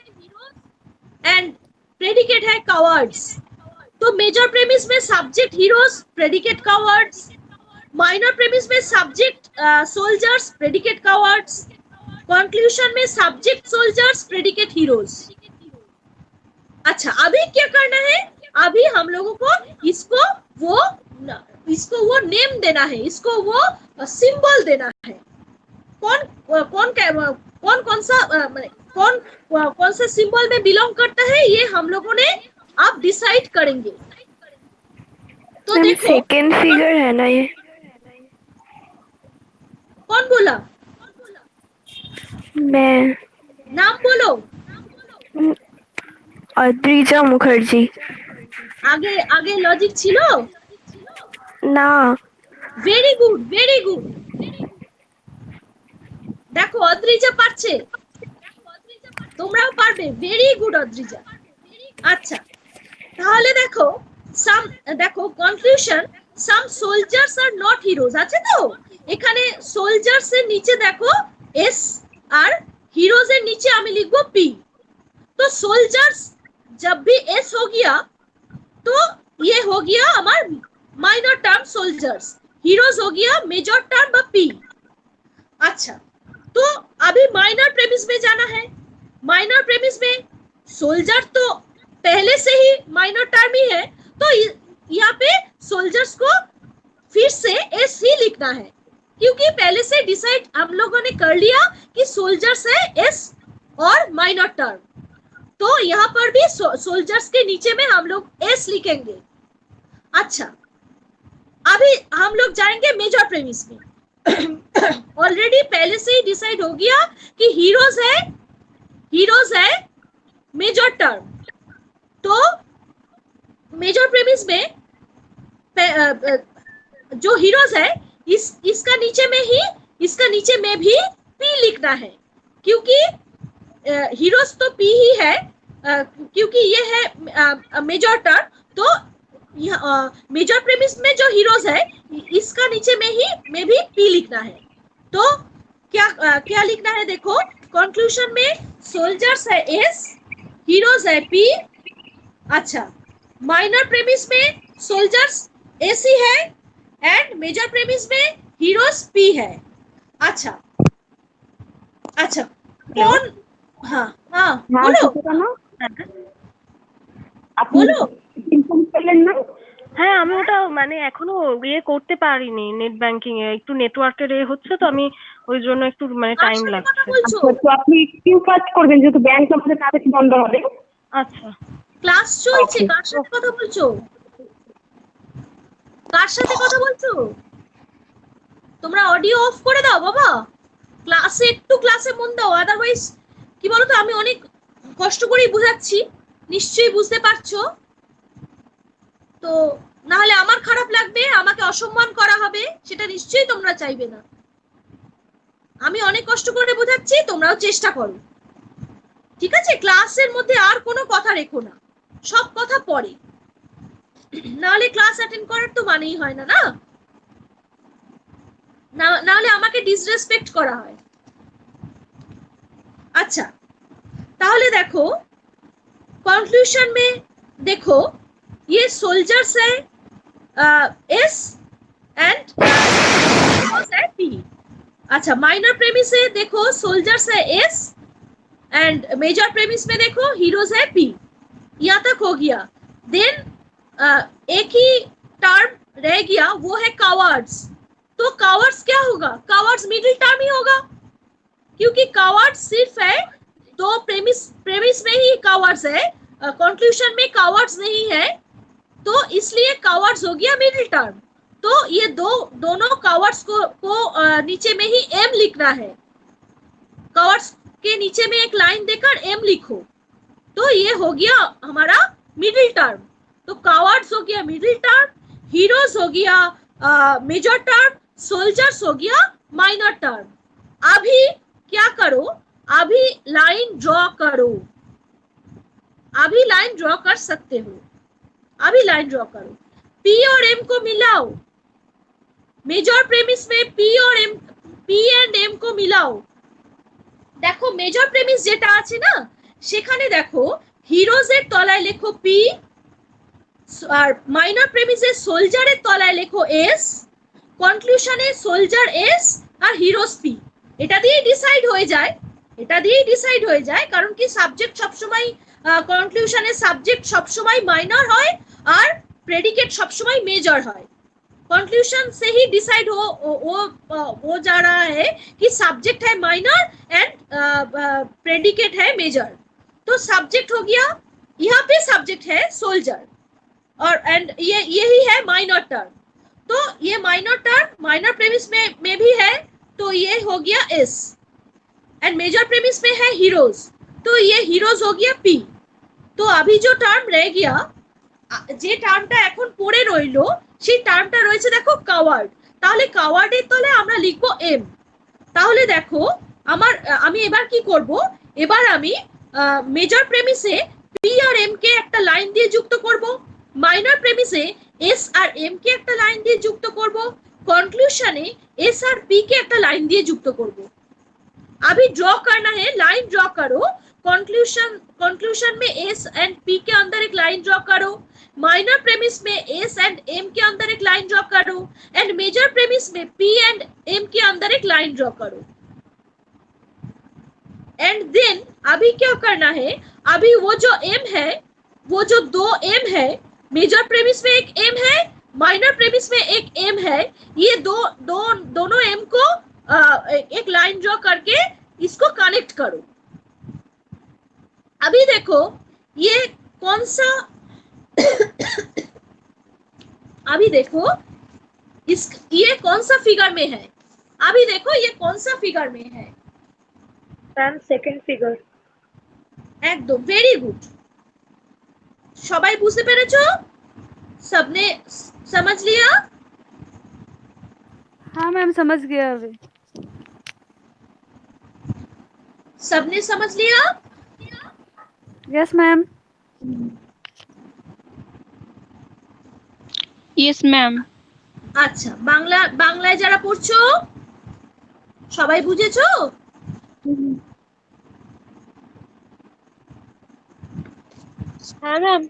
Speaker 2: एंड प्रेडिकेट है कवर्ड्स। तो मेजर प्रेमिस में subject heroes, predicate cowards. Minor premise में subject soldiers, predicate cowards. Conclusion में सब्जेक्ट सोल्जर्स, प्रेडिकेट हीरोज। अच्छा, अभी क्या करना है, अभी हम लोगों को इसको वो नेम देना है, इसको वो सिंबल देना है। कौन सा सिंबल में बिलोंग करता है, ये हम लोगों ने अब डिसाइड करेंगे। तो देखो
Speaker 5: सेकेंड फिगर है ना ये,
Speaker 2: कौन बोला?
Speaker 5: मैं।
Speaker 2: नाम बोलो।
Speaker 5: अद्रिजा मुखर्जी।
Speaker 2: आगे आगे लॉजिक छिलो
Speaker 5: ना।
Speaker 2: Very good, very good. देखो अद्रिजा পারছে, তোমরাও পারবে, ভেরি গুড অদ্রিজা। আচ্ছা, তাহলে দেখো দেখো conclusion, some soldiers are not heroes আছে তো, এখানে সোলজার্স এর নিচে দেখো এস আর हीरोज এর নিচে আমি লিখবো পি। तो सोल्जर्स जब भी एस हो गया तो ये हो गया हमार माइनर टर्म सोल्जर्स, हीरोज हो गया मेजर टर्म বা पी। अच्छा, तो अभी माइनर प्रेमिस में जाना है। माइनर प्रेमिस में सोल्जर तो पहले से ही माइनर टर्म ही है, तो यहाँ पे सोल्जर्स को फिर से एस ही लिखना है, क्योंकि पहले से डिसाइड हम लोगों ने कर लिया कि सोल्जर्स है एस और माइनर टर्म। तो यहाँ पर भी सोल्जर्स के नीचे में हम लोग एस लिखेंगे। अच्छा, अभी हम लोग जाएंगे मेजर प्रेमिस में। ऑलरेडी पहले से ही डिसाइड हो गया कि हीरोज है मेजर टर्म। तो मेजर प्रेमिस में जो हीरोज है इसका नीचे में भी पी लिखना है, क्योंकि हीरोज तो पी ही है, क्योंकि ये है मेजर टर्म। तो मेजर प्रेमिस में जो हीरोज है इसका नीचे में भी पी लिखना है। तो क्या लिखना है देखो, कंक्लूजन में सोल्जर्स है एस, हीरोज है पी। अच्छा, माइनर प्रेमिस में सोल्जर्स एसी है एंड मेजर प्रेमिस में हीरोज पी है। अच्छा कौन, हाँ बोलो बोलो।
Speaker 6: হ্যাঁ আমি ওটা মানে এখনো ইয়ে করতে পারিনি, নেট ব্যাংকিং এ একটু নেটওয়ার্কের হচ্ছে তো, আমি ওই জন্য একটু মানে টাইম লাগছে।
Speaker 7: তো আপনি কিউ কাজ করবেন যেহেতু ব্যাংক আমাদের তাড়াতাড়ি বন্ধ হবে।
Speaker 6: আচ্ছা
Speaker 2: ক্লাস চলছে, কার সাথে কথা বলছো? কার সাথে কথা বলছো? তোমরা অডিও অফ করে দাও বাবা, ক্লাসে মন দাও, আদারওয়াইজ কি বলতো, আমি অনেক কষ্ট করেই বুঝাচ্ছি, নিশ্চয়ই বুঝতে পারছো। তো না হলে আমার খারাপ লাগবে, আমাকে অসম্মান করা হবে, সেটা নিশ্চয়ই তোমরা চাইবে না। আমি অনেক কষ্ট করে বোঝাচ্ছি, তোমরাও চেষ্টা করো, ঠিক আছে? ক্লাসের মধ্যে আর কোনো কথা রেখো না, সব কথা পরে, নাহলে ক্লাস অ্যাটেন্ড করার তো মানেই হয় না, নাহলে আমাকে ডিসরেসপেক্ট করা হয়। अच्छा, ताहले देखो कंक्लूजन में देखो ये सोल्जर्स है एस एंड हीरोज है पी। अच्छा, माइनर प्रेमिस है देखो सोल्जर्स है एस एंड मेजर प्रेमिस में देखो हीरोज है पी। यहाँ तक हो गया। देन एक ही टर्म रह गया, वो है कावर्ड्स। तो कावर्ड्स क्या होगा? कावर्ड्स मिडिल टर्म ही होगा, क्योंकि कावर्ड्स सिर्फ है दो प्रेमिस में ही कावर्ड्स है, कंक्लूजन में कावर्ड्स नहीं है, तो इसलिए कावर्ड्स हो गया मिडिल टर्म। तो ये दोनों कावर्ड्स को नीचे में ही एम लिखना है, कावर्ड्स के नीचे में एक लाइन देकर एम लिखो, तो ये हो गया हमारा मिडिल टर्म। तो कावर्ड्स हो गया मिडिल टर्म, हीरोज हो गया मेजर टर्म, सोल्जर्स हो गया माइनर टर्म। अभी क्या करो, अभी लाइन ड्रॉ करो, अभी लाइन ड्रॉ कर सकते हो, अभी लाइन ड्रॉ करो। पी और एम को मिलाओ, मेजर प्रेमिस में पी एंड एम को मिलाओ। देखो मेजर प्रेमिस जेटा आछे ना, सेखाने देखो हिरोजेर तलाय लेखो पी और माइनर प्रेमिसे सोल्जारेर तलाय लेखो एस, कनक्लूजने सोल्जार एस और हिरोज पी। এটা দিয়ে ডিসাইড হয়ে যায়, কারণ কি সাবজেক্ট সবসময় কনক্লুশনে সাবজেক্ট সবসময় মাইনর হয় আর প্রেডিকেট সবসময় মেজর হয়। कंक्लूजन से ही डिसाइड हो जा रहा है कि सब्जेक्ट है माइनर एंड प्रेडिकेट है मेजर। तो सब्जेक्ट हो गया, यहाँ पे सब्जेक्ट है सोल्जर और एंड यही है माइनर टर्म। तो ये माइनर टर्म माइनर प्रेमिस में भी है, तो ये हो गया एस एंड मेजर प्रेमिस में है हीरोज, तो ये हीरोज हो गया पी। तो अभी जो टर्म रह गया, যে টার্মটা এখন পড়ে রইলো সেই টার্মটা রয়েছে দেখো কাওয়ার্ড। তাহলে কাওয়ার্ডের তলে আমরা লিখবো এম। তাহলে দেখো আমি এবার কি করব, এবার আমি মেজর প্রেমিসে পি আর এম কে একটা লাইন দিয়ে যুক্ত করব, মাইনর প্রেমিসে এস আর এম কে একটা লাইন দিয়ে যুক্ত করব, कंक्लूजने एस और पी के एक लाइन दिए युक्त करब। अभी ड्रॉ करना है, लाइन ड्रॉ करो। कंक्लूजन में एस एंड पी के अंदर एक लाइन ड्रॉ करो, माइनर प्रेमिस में एस एंड एम के अंदर एक लाइन ड्रॉ करो एंड मेजर प्रेमिस में पी एंड एम के अंदर एक लाइन ड्रॉ करो। एंड देन अभी क्या करना है, अभी वो जो एम है, वो जो दो एम है, मेजर प्रेमिस में एक एम है, माइनर प्रेमिस में एक एम है, ये दोनों एम को एक लाइन ड्रॉ करके इसको कनेक्ट करो। अभी देखो ये कौन सा अभी देखो ये कौन सा फिगर में है, अभी देखो ये कौन सा फिगर में है?
Speaker 6: Ma'am second figure.
Speaker 2: একদম ভেরি গুড। সবাই বুঝতে পেরেছো? सबने समझ लिया?
Speaker 1: हाँ मैम समझ गया अभी।
Speaker 2: सबने समझ लिया?
Speaker 1: Yes ma'am.
Speaker 3: Yes, ma'am.
Speaker 2: আচ্ছা, বাংলায় যারা পড়ছো সবাই বুঝেছো?
Speaker 6: হ্যাঁ ম্যাম।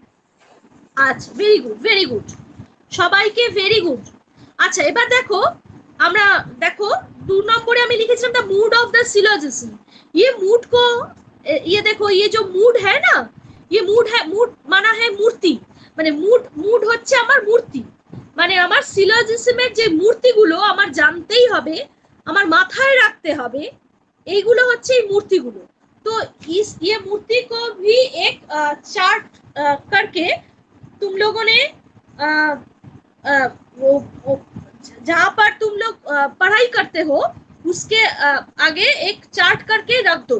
Speaker 2: আচ্ছা, ভেরি গুড ভেরি গুড, সবাইকে ভেরি গুড। আচ্ছা, এবার দেখো আমরা देखो 2 নম্বরে আমি लिखेছিলাম the mood of the syllogism. ये मूड को ये देखो, ये जो मूड है ना, ये मूड है, मूड माना है मूर्ति, মানে मूड হচ্ছে আমার মূর্তি, মানে আমার সিলোজিজমের যে মূর্তিগুলো আমার জানতেই হবে, আমার মাথায় রাখতে হবে, এইগুলো হচ্ছে এই মূর্তিগুলো। तो ये मूर्ति को भी एक चार्ट करके तुम लोगों ने वो जहाँ पर तुम लोग पढ़ाई करते हो उसके आगे एक चार्ट करके रख दो।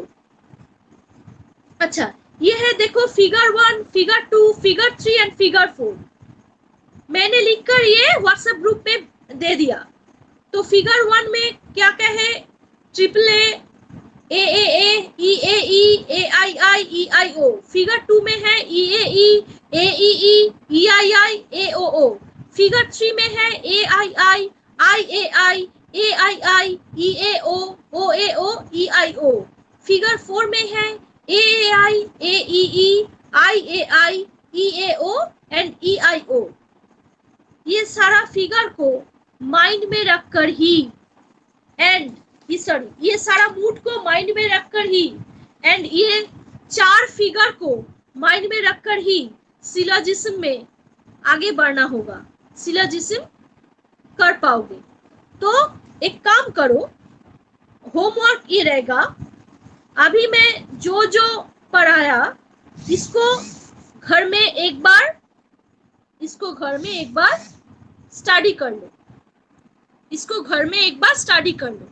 Speaker 2: अच्छा, ये है देखो figure 1, figure 2, figure 3 and figure 4। मैंने लिखकर ये व्हाट्सएप ग्रुप पे दे दिया। तो फिगर 1 में क्या क्या है? Triple A A E A I I E I O. Figure 2 में है ई ए ई आई आई ए ओ। फिगर 3 में है ए आई आई ए आई ई ए ओ ई आई ओ। फिगर 4 में है ए आई आई ई ए ओ एंड ई आई ओ। ये सारा फिगर को माइंड में रखकर ही एंड ये सारा मूड को माइंड में रखकर ही एंड ये 4 फिगर को माइंड में रखकर ही सिलोजिज्म में आगे बढ़ना होगा, सिलोजिज्म कर पाओगे। तो एक काम करो, होमवर्क ये रहेगा, अभी मैं जो जो पढ़ाया इसको घर में एक बार स्टडी कर लो, इसको घर में एक बार स्टडी कर लो।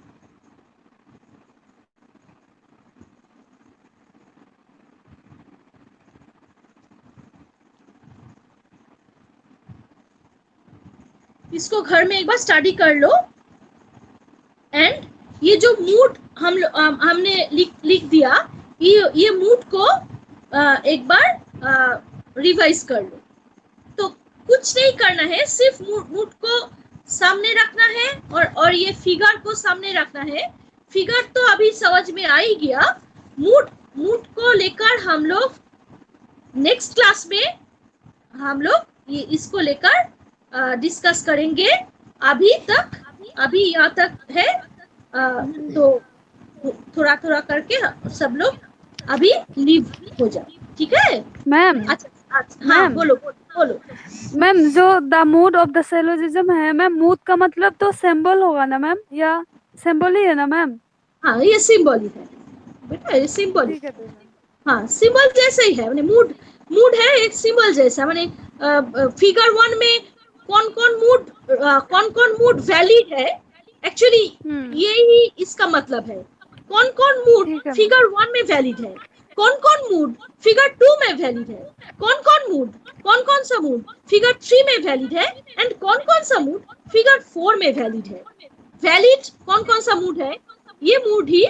Speaker 2: इसको घर में एक बार स्टडी कर लो एंड ये जो मूड हमने लिख दिया, ये मूड को एक बार रिवाइज कर लो। तो कुछ नहीं करना है, सिर्फ मूड को सामने रखना है और ये फिगर को सामने रखना है। फिगर तो अभी समझ में आ ही गया। मूड को लेकर हम लोग नेक्स्ट क्लास में हम लोग ये इसको लेकर डिस्कस करेंगे। अभी यहाँ तक है, तो थोड़ा थोड़ा करके सब लोग अभी लीव हो जाए, ठीक है
Speaker 1: मैम?
Speaker 2: अच्छा हाँ बोलो
Speaker 1: मैम, जो the mood of the syllogism है मैम, मूड का मतलब तो सिंबल होगा ना मैम, या सिंबल ही है ना मैम?
Speaker 2: हाँ, ये सिंबल ही है बेटा, ये सिंबल।
Speaker 1: ठीक है।
Speaker 2: हाँ, सिंबल जैसे ही है, माने मूड है एक सिंबल जैसा। माने फिगर 1 में कौन कौन मूड वैलिड है, एक्चुअली यही इसका मतलब है। कौन कौन मूड फिगर 1 में वैलिड है, कौन कौन मूड फिगर 2 में वैलिड है, कौन कौन सा मूड फिगर 3 में वैलिड है एंड कौन सा मूड फिगर 4 में वैलिड है। वैलिड कौन सा मूड है, ये मूड ही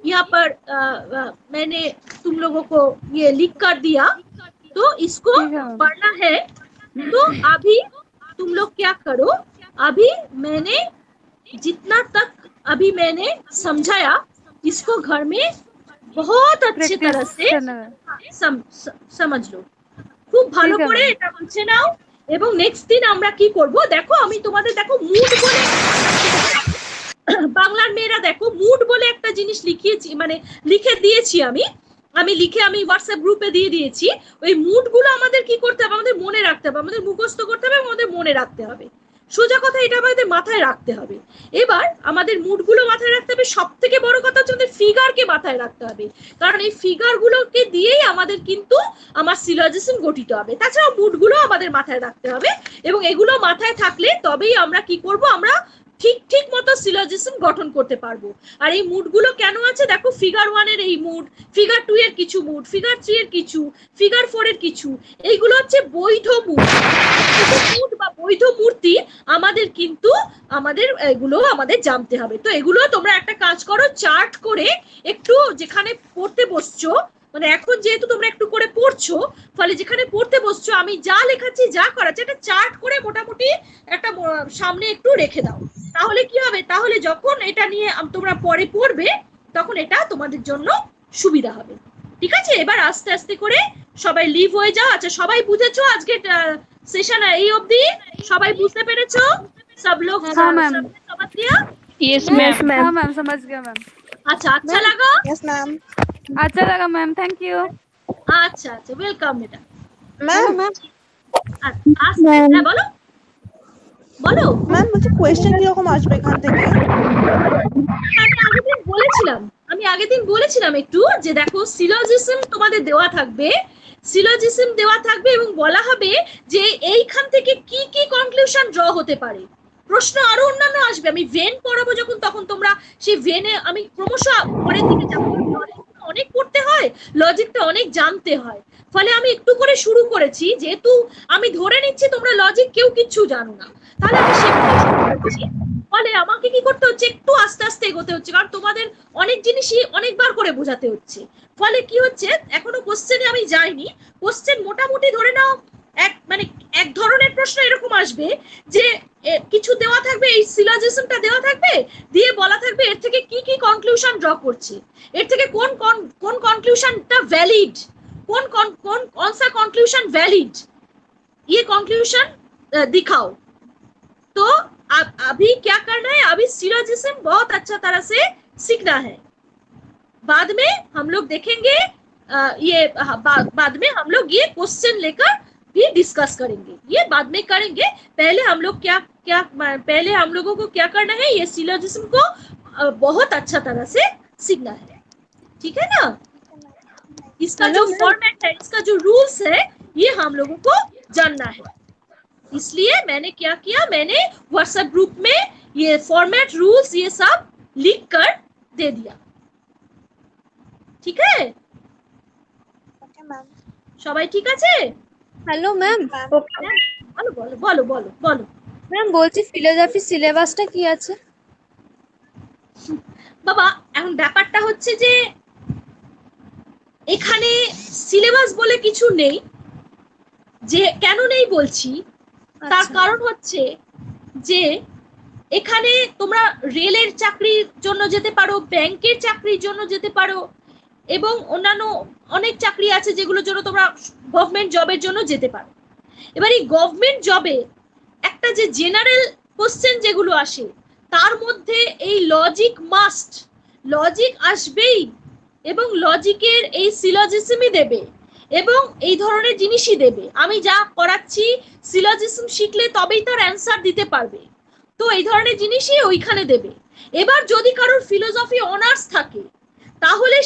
Speaker 2: यहाँ पर मैंने तुम लोगों को ये लिख कर दिया, तो इसको पढ़ना है। तो अभी तुम लोग क्या करो, अभी मैंने जितना तक अभी मैंने समझाया इसको घर में बहुत अच्छी तरह से समझ लो, খুব ভালো করে এটা বুঝে নাও। এবং নেক্সট দিন আমরা কি করব, দেখো আমি তোমাদের দেখো মুড বলে বাংলার মেয়েরা দেখো মুড বলে একটা জিনিস লিখিয়েছি, মানে লিখে দিয়েছি আমি লিখে হোয়াটসঅ্যাপ গ্রুপে দিয়ে দিয়েছি। ওই মুড গুলো আমাদের কি করতে হবে, আমাদের মনে রাখতে হবে, আমাদের মুখস্থ করতে হবে, আমাদের মনে রাখতে হবে। সোজা কথা এটা আমাদের মাথায় রাখতে হবে। এবার আমাদের মুডগুলো মাথায় রাখতে হবে, সব থেকে বড় কথা হচ্ছে আমাদের ফিগারকে মাথায় রাখতে হবে, কারণ এই ফিগারগুলোকে দিয়েই আমাদের কিন্তু আমার সিলোজিজম গঠিত হবে। তাছাড়া মুডগুলো আমাদের মাথায় রাখতে হবে এবং এগুলো মাথায় থাকলে তবেই আমরা কি করব, আমরা ঠিক মতো সিলোজিজম গঠন করতে পারবো। আর এই মুডগুলো কেন আছে দেখো, ফিগার 1 এর এই মুড, ফিগার 2 এর কিছু মুড, ফিগার 3 এর কিছু, ফিগার 4 এর কিছু, এইগুলো হচ্ছে বৈধ মুড বা বৈধ মূর্তি। আমাদের কিন্তু এগুলো আমাদের জানতে হবে। তো এগুলো তোমরা একটা কাজ করো, চার্ট করে একটু যেখানে পড়তে বসছো, মানে এখন যেহেতু তোমরা একটু করে পড়ছো, ফলে যেখানে পড়তে বসছো আমি যা লেখাচ্ছি যা করাচ্ছি একটা চার্ট করে মোটামুটি একটা সামনে একটু রেখে দাও। তাহলে কি হবে, তাহলে যখন এটা নিয়ে তোমরা পরে পড়বে তখন এটা তোমাদের জন্য সুবিধা হবে। ঠিক আছে, এবার আস্তে আস্তে করে সবাই লিভ হয়ে যাও। আচ্ছা, সবাই বুঝেছো আজকে সেশন এই অবধি? সবাই বুঝতে পেরেছো? সব লোক
Speaker 1: हाँ मैम।
Speaker 2: समझ लिया?
Speaker 3: Yes,
Speaker 5: Yes,
Speaker 3: ma'am.
Speaker 5: ma'am.
Speaker 1: हाँ मैम, समझ गया मैम।
Speaker 2: अच्छा लगा?
Speaker 8: Yes ma'am.
Speaker 1: अच्छा लगा मैम, थैंक यू।
Speaker 2: আচ্ছা ওয়েলকাম বেটা।
Speaker 8: मैम
Speaker 2: হ্যাঁ বলো বলো।
Speaker 8: ম্যাম বলছি কোয়েশ্চেন কিরকম আসবে এখান থেকে?
Speaker 2: আমি আগের দিন বলেছিলাম একটু যে দেখো সিলোজিজম তোমাদের দেওয়া থাকবে, এবং বলা হবে যে এইখান থেকে কি কি কনক্লুশন ড্র হতে পারে। প্রশ্ন আরো অন্যান্য আসবে, আমি ভেন পড়াবো যখন তখন তোমরা সেই ভেনে আমি ক্রমশ পরের দিকে যাবো। অনেক পড়তে হয়, লজিকটা অনেক জানতে হয়, ফলে আমি একটু করে শুরু করেছি। যেহেতু আমি ধরে নিচ্ছি তোমরা লজিক কেউ কিচ্ছু জানো না, তাহলে আমি সেগুলো শুরু করছি। ফলে আমাকে কি করতে হচ্ছে, একটু আস্তে আস্তে এগোতে হচ্ছে, কারণ তোমাদের অনেক জিনিসই অনেকবার করে বোঝাতে হচ্ছে। ফলে কি হচ্ছে, এখনো কোশ্চেনে আমি যাইনি। কোশ্চেন মোটামুটি ধরে নাও এক ধরনের প্রশ্ন এরকম আসবে যে কিছু দেওয়া থাকবে, এই সিলোজিজমটা দেওয়া থাকবে, দিয়ে বলা থাকবে এর থেকে কি কি কনক্লুশন ড্র করছে, এর থেকে কোন কনক্লুশনটা ভ্যালিড, कौन सा कंक्लूजन वैलिड, ये कंक्लूजन दिखाओ। तो अभी क्या करना है, अभी सिलोजिज्म बहुत अच्छा तरह से सीखना है। बाद में हम लोग देखेंगे बाद में हम लोग ये क्वेश्चन लेकर भी डिस्कस करेंगे, ये बाद में करेंगे। पहले हम लोगों को क्या करना है, ये सिलोजिज्म को बहुत अच्छा तरह से सीखना है। ठीक है ना? इसका जो फॉर्मेट है, इसका जो रूल्स है, ये हम लोगों को जानना है। इसलिए मैंने क्या किया, मैंने व्हाट्सएप ग्रुप में ये फॉर्मेट रूल्स ये सब लिख कर दे दिया। ठीक है?
Speaker 8: Okay ma'am.
Speaker 2: সবাই ঠিক আছে?
Speaker 9: Hello ma'am.
Speaker 2: বলো বলো বলো বলো বলো।
Speaker 9: ম্যাম বলছি ফিলোসফি সিলেবাসটা কি আছে?
Speaker 2: বাবা এখন ব্যাপারটা হচ্ছে যে এখানে সিলেবাস বলে কিছু নেই। যে কেন নেই বলছি, তার কারণ হচ্ছে যে এখানে তোমরা রেলের চাকরির জন্য যেতে পারো, ব্যাংকের চাকরির জন্য যেতে পারো, এবং অন্যান্য অনেক চাকরি আছে যেগুলোর জন্য তোমরা গভর্নমেন্ট জবের জন্য যেতে পারো। এবার এই গভর্নমেন্ট জবে একটা যে জেনারেল কোশ্চেন যেগুলো আসে, তার মধ্যে এই লজিক আসবেই, এবং লজিকের এই সিলোজিজমই দেবে, এবং এই ধরনের জিনিসই দেবে। আমি যা করাচ্ছি সিলোজিজম শিখলে তবেই তার অ্যান্সার দিতে পারবে, তো এই ধরনের জিনিসই ওইখানে দেবে। এবার যদি কারোর ফিলোসফি অনার্স থাকে, তাহলে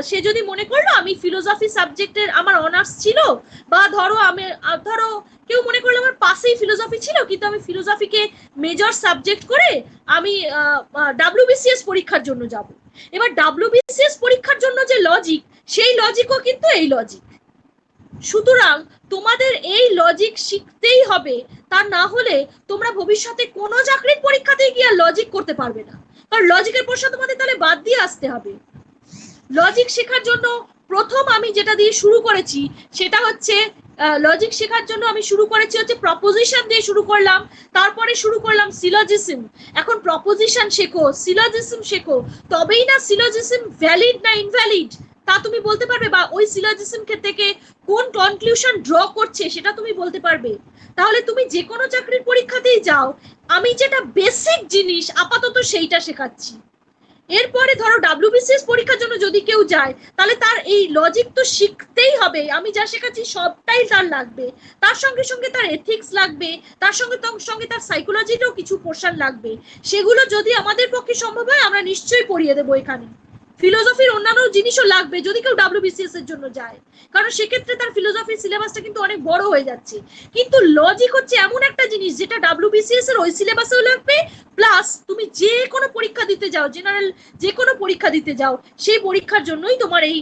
Speaker 2: সে যদি মনে করলো আমি ফিলোসফি সাবজেক্টের আমার অনার্স ছিল, বা ধরো কেউ মনে করলো আমার পাশেই ফিলোসফি ছিল, কিন্তু আমি ফিলোসফিকে মেজর সাবজেক্ট করে আমি WBCS পরীক্ষার জন্য যাব। এবার WBCS পরীক্ষার জন্য যে লজিক, সেই লজিকও কিন্তু এই লজিক। সুতরাং তোমাদের এই লজিক শিখতেই হবে, তা না হলে তোমরা ভবিষ্যতে কোনো চাকরির পরীক্ষাতে গিয়ে লজিক করতে পারবে না, কারণ লজিকের প্রশ্ন তোমাদের তাহলে বাদ দিয়ে আসতে হবে। লজিক শেখার জন্য প্রথম আমি যেটা দিয়ে শুরু করেছি সেটা হচ্ছে লজিক শেখার জন্য আমি শুরু করেছি হচ্ছে প্রপোজিশন দিয়ে শুরু করলাম, তারপরে শুরু করলাম সিলোজিজম। এখন প্রপোজিশন শেখো, সিলোজিজম শেখো, তবেই না সিলোজিজম ভ্যালিড না ইনভ্যালিড তা তুমি বলতে পারবে, বা ওই সিলোজিজম থেকে কোন কনক্লুশন ড্র করছে সেটা তুমি বলতে পারবে। তাহলে তুমি যে কোনো চাকরির পরীক্ষাতেই যাও, আমি যেটা বেসিক জিনিস আপাতত সেইটা শেখাচ্ছি। এরপরে ধরো WBCS পরীক্ষার জন্য যদি কেউ যায়, তাহলে তার এই লজিক তো শিখতেই হবে। আমি যা শেখাচ্ছি সবটাই তার লাগবে, তার সঙ্গে সঙ্গে তার এথিক্স লাগবে, তার সঙ্গে তার সাইকোলজিরও কিছু পোর্শন লাগবে। সেগুলো যদি আমাদের পক্ষে সম্ভব হয় আমরা নিশ্চয়ই পড়িয়ে দেবো এখানে। ফিলোসফির অন্যান্য জিনিসও লাগবে যদি কেউ ডাব্লিউবিসিএস এর জন্য যায়, কারণ সেক্ষেত্রে তার ফিলোসফির সিলেবাসটা কিন্তু অনেক বড় হয়ে যাচ্ছে। কিন্তু লজিক হচ্ছে এমন একটা জিনিস যেটা ডাব্লিউবিসিএস এর ওই সিলেবাসেও লাগবে, প্লাস তুমি যে কোনো পরীক্ষা দিতে যাও, জেনারেল যে কোনো পরীক্ষা দিতে যাও, সেই পরীক্ষার জন্যই তোমার এই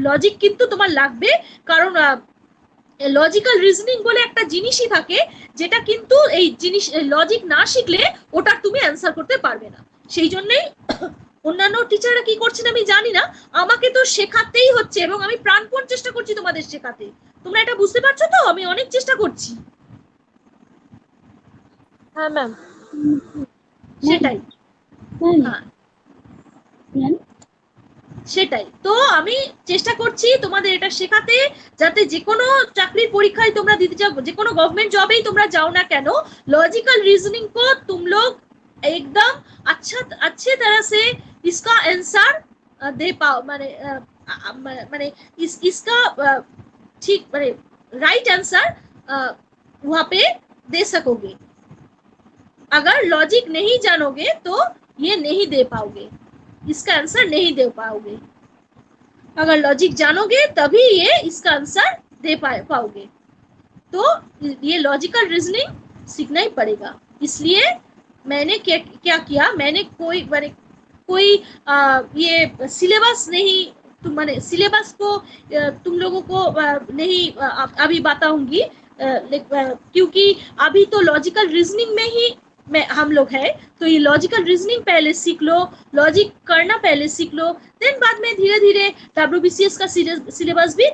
Speaker 2: লজিক কিন্তু তোমার লাগবে। কারণ লজিক্যাল রিজনিং বলে একটা জিনিসই থাকে যেটা কিন্তু এই জিনিস লজিক না শিখলে ওটা তুমি অ্যান্সার করতে পারবে না। সেই জন্যই অন্যান্য টিচাররা কি করছেন আমি জানি না, আমাকে তো শেখাতেই হচ্ছে এবং আমি প্রাণপণ চেষ্টা করছি তোমাদের শেখাতে। তোমরা এটা বুঝতে পারছো তো? আমি অনেক চেষ্টা করছি।
Speaker 9: হ্যাঁ ম্যাম।
Speaker 2: সেটাই, হ্যাঁ সেটাই। তো আমি চেষ্টা করছি তোমাদের এটা শেখাতে, যাতে যে কোনো চাকরির পরীক্ষায় তোমরা দিতে যাও, যে কোনো गवर्नमेंट जॉबेই তোমরা যাও না কেন, लॉजिकल रीजनिंग को तुम लोग एकदम अच्छे तरह से इसका आंसर दे पाओ, माने माने इसका ठीक माने राइट आंसर वहां पे दे सकोगे। अगर लॉजिक नहीं जानोगे तो ये नहीं दे पाओगे, इसका आंसर नहीं दे पाओगे। अगर लॉजिक जानोगे तभी ये इसका आंसर दे पाओगे। तो ये लॉजिकल रीजनिंग सीखना ही पड़ेगा। इसलिए मैंने क्या किया, मैंने कोई ये सिलेबस नहीं, तुम मैंने सिलेबस को तुम लोगों को नहीं अभी बताऊंगी, क्योंकि अभी तो लॉजिकल रीजनिंग में ही हम लोग है। तो ये लॉजिकल रीजनिंग पहले सीख लो, लॉजिक करना पहले सीख लो, देन बाद में धीरे धीरे डब्ल्यूबीसीएस का सिलेबस भी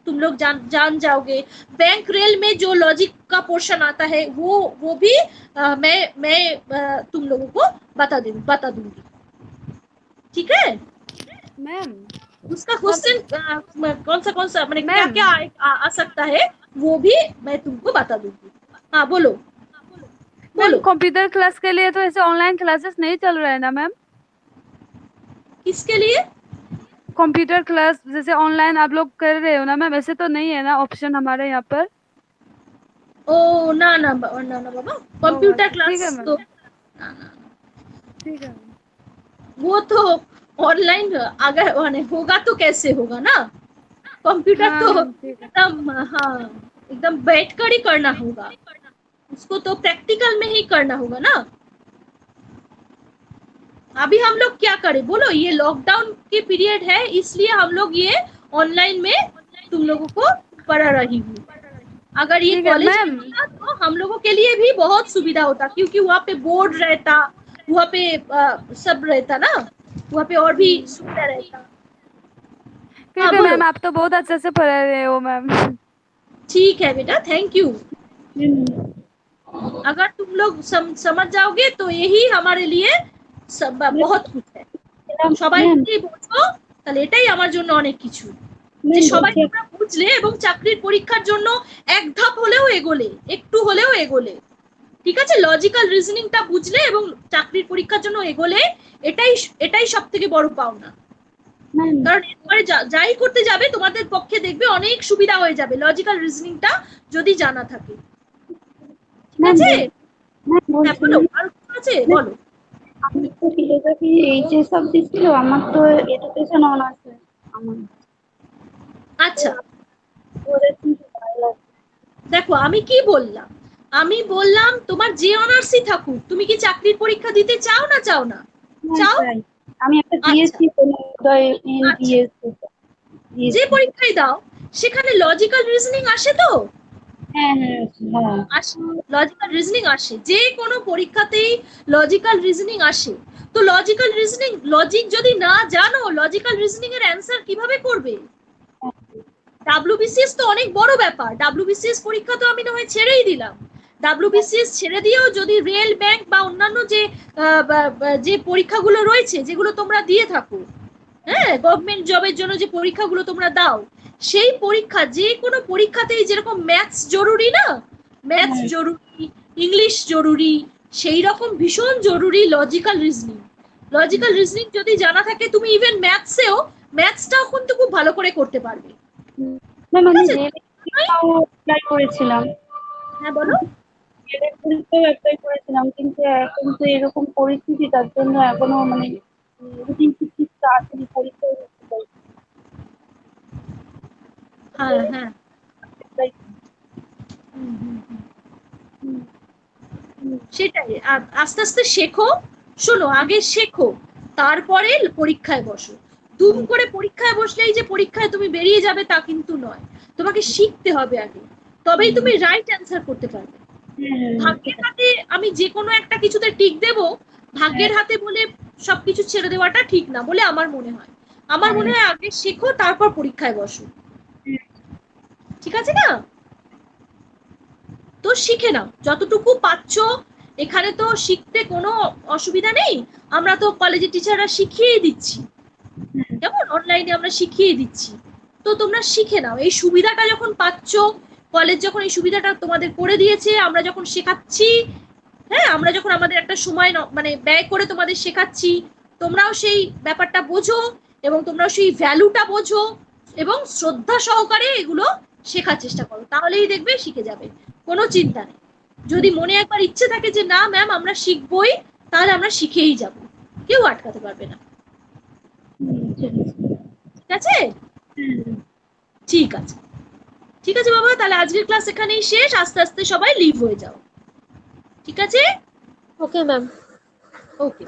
Speaker 2: तुम लोग जान जाओगे। बैंक रेल में जो लॉजिक का पोर्शन आता है वो भी मैं तुम लोगों को बता दूंगी। ठीक है
Speaker 1: मैम?
Speaker 2: उसका क्वेश्चन कौन सा मैंने क्या क्या आ सकता है वो भी मैं तुमको बता दूंगी। हाँ बोलो
Speaker 1: मैम, कंप्यूटर क्लास के लिए तो ऐसे ऑनलाइन क्लासेस नहीं चल रहे हैं ना मैम?
Speaker 2: किसके लिए?
Speaker 1: कंप्यूटर क्लास जैसे ऑनलाइन आप लोग कर रहे हो ना मैम, ऐसे तो नहीं है ना ऑप्शन हमारे यहाँ पर?
Speaker 2: ओ ना ना बाबा, कंप्यूटर
Speaker 1: ठीक है
Speaker 2: क्लास
Speaker 1: मैम।
Speaker 2: तो
Speaker 1: ठीक है।
Speaker 2: वो तो ऑनलाइन अगर होगा तो कैसे होगा ना, कंप्यूटर
Speaker 1: हाँ
Speaker 2: तो
Speaker 1: मैम, ठीक है।
Speaker 2: एकदम हाँ एकदम बैठकर ही करना होगा, उसको तो प्रैक्टिकल में ही करना होगा ना। अभी हम लोग क्या करें बोलो, ये लॉकडाउन के पीरियड है इसलिए हम लोग ये ऑनलाइन में तुम लोगों को पढ़ा रही हूँ। अगर ये
Speaker 1: ठीक है,
Speaker 2: कॉलेज
Speaker 1: मैम।
Speaker 2: होता तो हम लोगों के लिए भी बहुत सुविधा होता, क्योंकि वहाँ पे बोर्ड रहता, वहाँ पे सब रहता ना, वहाँ पे और भी सुविधा रहता।
Speaker 1: ठीक
Speaker 2: हाँ,
Speaker 1: है
Speaker 2: बोलो।
Speaker 1: मैम, आप तो बहुत अच्छे से पढ़ा रहे हो मैम।
Speaker 2: ठीक है बेटा, थैंक यू। अगर तुम लोग समझ जाओगे तो यही हमारे लिए सब बहुत कुछ है। সবাই যদি বুঝো তাহলে এটাই আমার জন্য অনেক কিছু, যে সবাই তোমরা বুঝলে এবং চাকরির পরীক্ষার জন্য এক ধাপ হলেও এগোলে, একটু হলেও এগোলে। ঠিক আছে, লজিক্যাল রিজনিংটা বুঝলে এবং চাকরির পরীক্ষার জন্য এগোলে, এটাই সবথেকে বড় পাওনা। কারণ এরপরে যাই করতে যাবে তোমাদের পক্ষে দেখবে অনেক সুবিধা হয়ে যাবে লজিক্যাল রিজনিংটা যদি জানা থাকে। ঠিক আছে, হ্যাঁ বলো, আর কিছু আছে বলো।
Speaker 7: আমি তো ফিলোসফি এইচএস অবধি ছিল, আমার তো এডুকেশন অনার্স আমার।
Speaker 2: আচ্ছা দেখো আমি কি বললাম, আমি বললাম তোমার যে অনার্সই থাকুক, তুমি কি চাকরির পরীক্ষা দিতে চাও না চাও না? চাও?
Speaker 7: আমি একটা বিএসসি
Speaker 2: যে পরীক্ষায় দাও সেখানে লজিক্যাল রিজনিং আসে তো?
Speaker 7: হ্যাঁ হ্যাঁ হ্যাঁ
Speaker 2: আসে, লজিক্যাল রিজনিং আসে, যে কোনো পরীক্ষাতেই লজিক্যাল রিজনিং আসে। তো লজিক্যাল রিজনিং, লজিক যদি না জানো লজিক্যাল রিজনিং এর অ্যান্সার কিভাবে করবে? ডাব্লিউবিসিএস তো অনেক বড় ব্যাপার, ডাব্লিউবিসিএস পরীক্ষা তো আমি না হয় ছেড়েই দিলাম, ডাব্লিউবিসিএস ছেড়ে দিয়েও যদি রেল, ব্যাংক বা অন্যান্য যে পরীক্ষাগুলো রয়েছে যেগুলো তোমরা দিয়ে থাকো, হ্যাঁ গভর্নমেন্ট জবের জন্য যে পরীক্ষাগুলো তোমরা দাও, সেই পরীক্ষা যে কোনো পরীক্ষাতেই যেরকম ম্যাথস জরুরি না, ম্যাথস জরুরি, ইংলিশ জরুরি, সেই রকম ভীষণ জরুরি লজিক্যাল রিজনিং। লজিক্যাল রিজনিং যদি জানা থাকে তুমি ইভেন ম্যাথসটাও কিন্তু খুব ভালো করে করতে পারবে।
Speaker 7: মানে অ্যাপ্লাই করেছিলাম।
Speaker 2: হ্যাঁ বলো।
Speaker 7: অ্যাপ্লাই করেছিলাম, কিন্তু এখন তো এরকম পরিস্থিতি, তার জন্য এখনো মানে যদি কিছু তাড়াতাড়ি পরীক্ষায় বসতে পারি।
Speaker 2: হ্যাঁ হ্যাঁ
Speaker 7: তাই
Speaker 2: হুম, হুম, হুম।
Speaker 7: হুম, হুম,
Speaker 2: সেটাই আস্তে আস্তে শেখো। শোনো, আগে শেখো, তারপরে পরীক্ষায় বসো। দুম করে পরীক্ষায় বসলেই যে পরীক্ষায় তুমি বেরিয়ে যাবে তা কিন্তু নয়। তোমাকে শিখতে হবে আগে, তবেই তুমি রাইট অ্যান্সার করতে পারবে। ভাগ্যের হাতে আমি যে কোনো একটা কিছুতে টিক দেব, ভাগ্যের হাতে বলে সবকিছু ছেড়ে দেওয়াটা ঠিক না বলে আমার মনে হয়। আমার মনে হয় আগে শেখো, তারপর পরীক্ষায় বসো। ঠিক আছে না? তো শিখে নাও যতটুকু পাচ্ছ। এখানে তো শিখতে কোনো অসুবিধা নেই, আমরা তো কলেজের টিচাররা শিখিয়েই দিচ্ছি, কেমন অনলাইনে আমরা শিখিয়ে দিচ্ছি। তো তোমরা শিখে নাও, এই সুবিধাটা যখন পাচ্ছ, কলেজ যখন এই সুবিধাটা তোমাদের করে দিয়েছে, আমরা যখন শেখাচ্ছি, হ্যাঁ, আমরা যখন আমাদের একটা সময় মানে ব্যয় করে তোমাদের শেখাচ্ছি, তোমরাও সেই ব্যাপারটা বোঝো এবং তোমরাও সেই ভ্যালুটা বোঝো এবং শ্রদ্ধা সহকারে এগুলো শেখার চেষ্টা করো, তাহলেই দেখবে শিখে যাবে। কোনো চিন্তা নেই। যদি মনে একবার ইচ্ছে থাকে যে না ম্যাম আমরা শিখবই, তাহলে আমরা শিখেই যাব, কেউ আটকাতে পারবে না। ঠিক আছে? ঠিক আছে, ঠিক আছে বাবা, তাহলে আজকের ক্লাস এখানেই শেষ। আস্তে আস্তে সবাই লিভ হয়ে যাও। ঠিক আছে?
Speaker 9: Okay ma'am.
Speaker 2: ওকে।